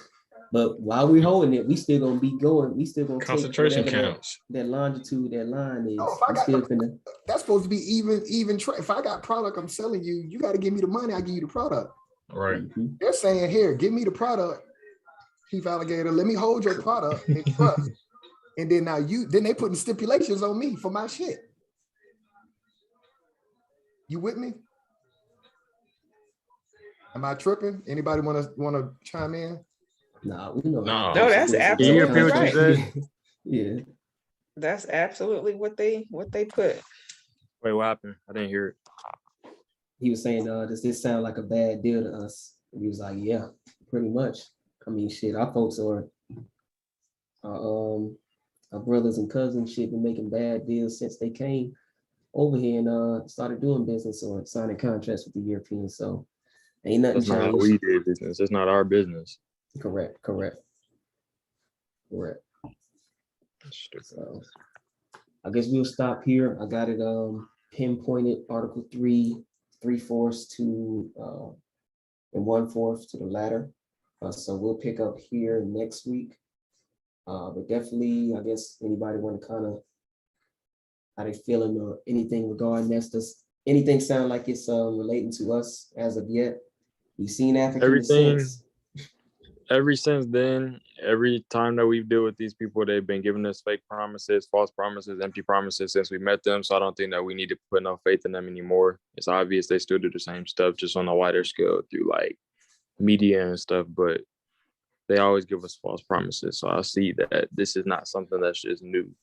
But while we're holding it, we still gonna be going. We still gonna concentration camps. That longitude, that line is. No, that's supposed to be even. If I got product I'm selling you, you got to give me the money. I give you the product. Right. Mhm. They're saying, here, give me the product, Chief Alligator. Let me hold your product in trust. And then then they putting stipulations on me for my shit. You with me? Am I tripping? Anybody wanna chime in? Nah, we know. No. No, that's consequences of Can you absolutely repeat what you right. said? Yeah. That's absolutely what they put. Wait, what happened? I didn't hear it. He was saying, does this sound like a bad deal to us? And he was like, yeah, pretty much. I mean, shit, our folks are, our brothers and cousins, shit, been making bad deals since they came over here and started doing business or signing contracts with the Europeans. So ain't nothing That's not how changed. we did business. It's not our business. Correct. Stupid. So I guess we'll stop here. I got it pinpointed, Article 3, 3/4 to and 1/4 to the latter. So we'll pick up here next week. But definitely, I guess anybody want to kind of how they feeling or anything regarding this? Does anything sound like it's relating to us as of yet? We've seen African Everything. descent. Ever since then, every time that we've dealt with these people, they've been giving us fake promises, false promises, empty promises since we met them. So I don't think that we need to put no faith in them anymore. It's obvious they still do the same stuff, just on a wider scale through like media and stuff, but they always give us false promises. So I see that this is not something that's just new.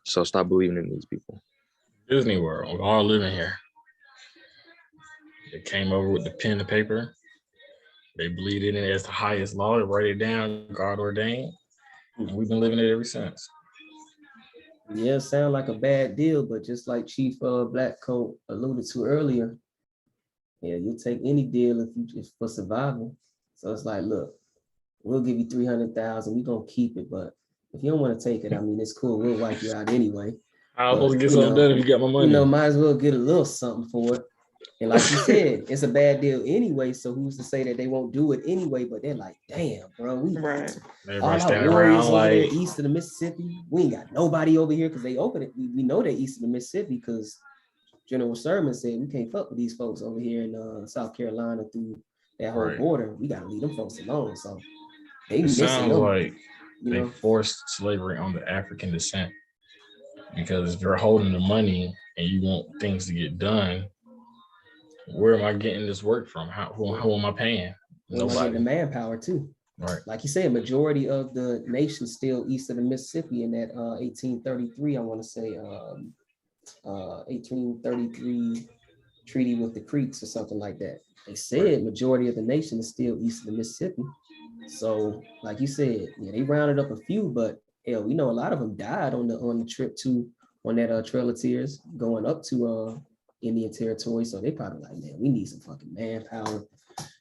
So stop believing in these people. Disney World. We're all living here. They came over with the pen and paper. They believed in it as the highest law. They write it down, God ordained. And we've been living it ever since. Yeah, sound like a bad deal, but just like Chief Blackcoat alluded to earlier, yeah, you'll take any deal if for survival. So it's like, look, we'll give you 300,000. We're gonna keep it, but if you don't want to take it, I mean, it's cool. We'll wipe you out anyway. I'm supposed to get But, something done if you got my money. might as well get a little something for it. And like you said, it's a bad deal anyway. So who's to say that they won't do it anyway? But they're like, damn, bro, Right. all Everybody our standing warriors around over there like, east of the Mississippi. We ain't got nobody over here because they open it. We know they're east of the Mississippi because General Sherman said we can't fuck with these folks over here in South Carolina through that whole Right. border. We gotta leave them folks alone. So they it missing sounds them, like you they know. forced slavery on the African descent. Because if you're holding the money and you want things to get done, where am I getting this work from? Who am I paying? Where am I getting the Nobody. manpower too? Right. Like you said, majority of the nation still east of the Mississippi in that 1833, I want to say 1833 treaty with the Creeks or something like that. They said majority of the nation is still east of the Mississippi. So like you said, yeah, they rounded up a few, but hell, we know a lot of them died on the trip on that Trail of Tears going up to Indian Territory. So they probably like, man, we need some fucking manpower.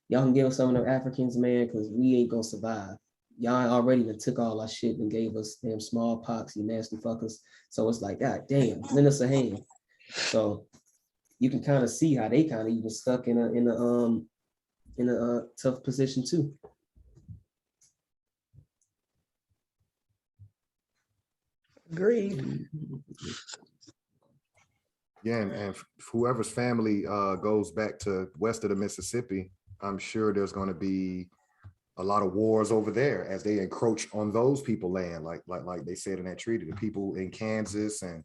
Y'all can give us some of the Africans, man, because we ain't gonna survive. Y'all already done took all our shit and gave us damn smallpox, you nasty fuckers. So it's like, God damn, lend us a hand. So you can kind of see how they kind of even stuck in a tough position too. Agreed. Yeah, and whoever's family goes back to west of the Mississippi, I'm sure there's going to be a lot of wars over there as they encroach on those people land, like they said in that treaty, the people in Kansas. And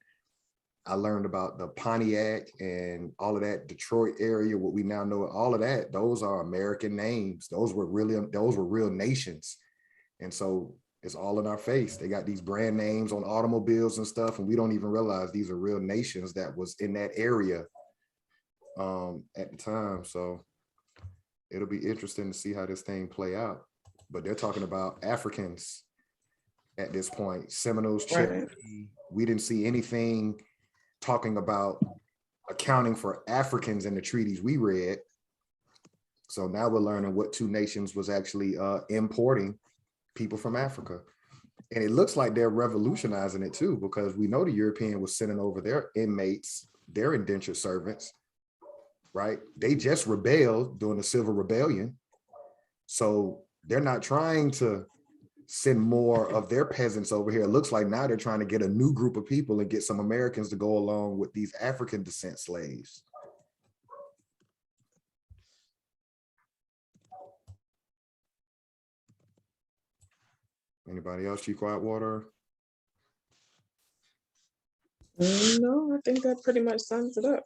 I learned about the Pontiac and all of that Detroit area, what we now know, all of that, those are American names. Those were real nations. And so it's all in our face. They got these brand names on automobiles and stuff, and we don't even realize these are real nations that was in that area at the time. So it'll be interesting to see how this thing play out. But they're talking about Africans at this point, Seminoles, Cherokee. We didn't see anything talking about accounting for Africans in the treaties we read. So now we're learning what two nations was actually importing people from Africa. And it looks like they're revolutionizing it too, because we know the European was sending over their inmates, their indentured servants, right? They just rebelled during the Civil Rebellion. So they're not trying to send more of their peasants over here. It looks like now they're trying to get a new group of people and get some Americans to go along with these African descent slaves. Anybody else, Chief Whitewater? No, I think that pretty much sums it up.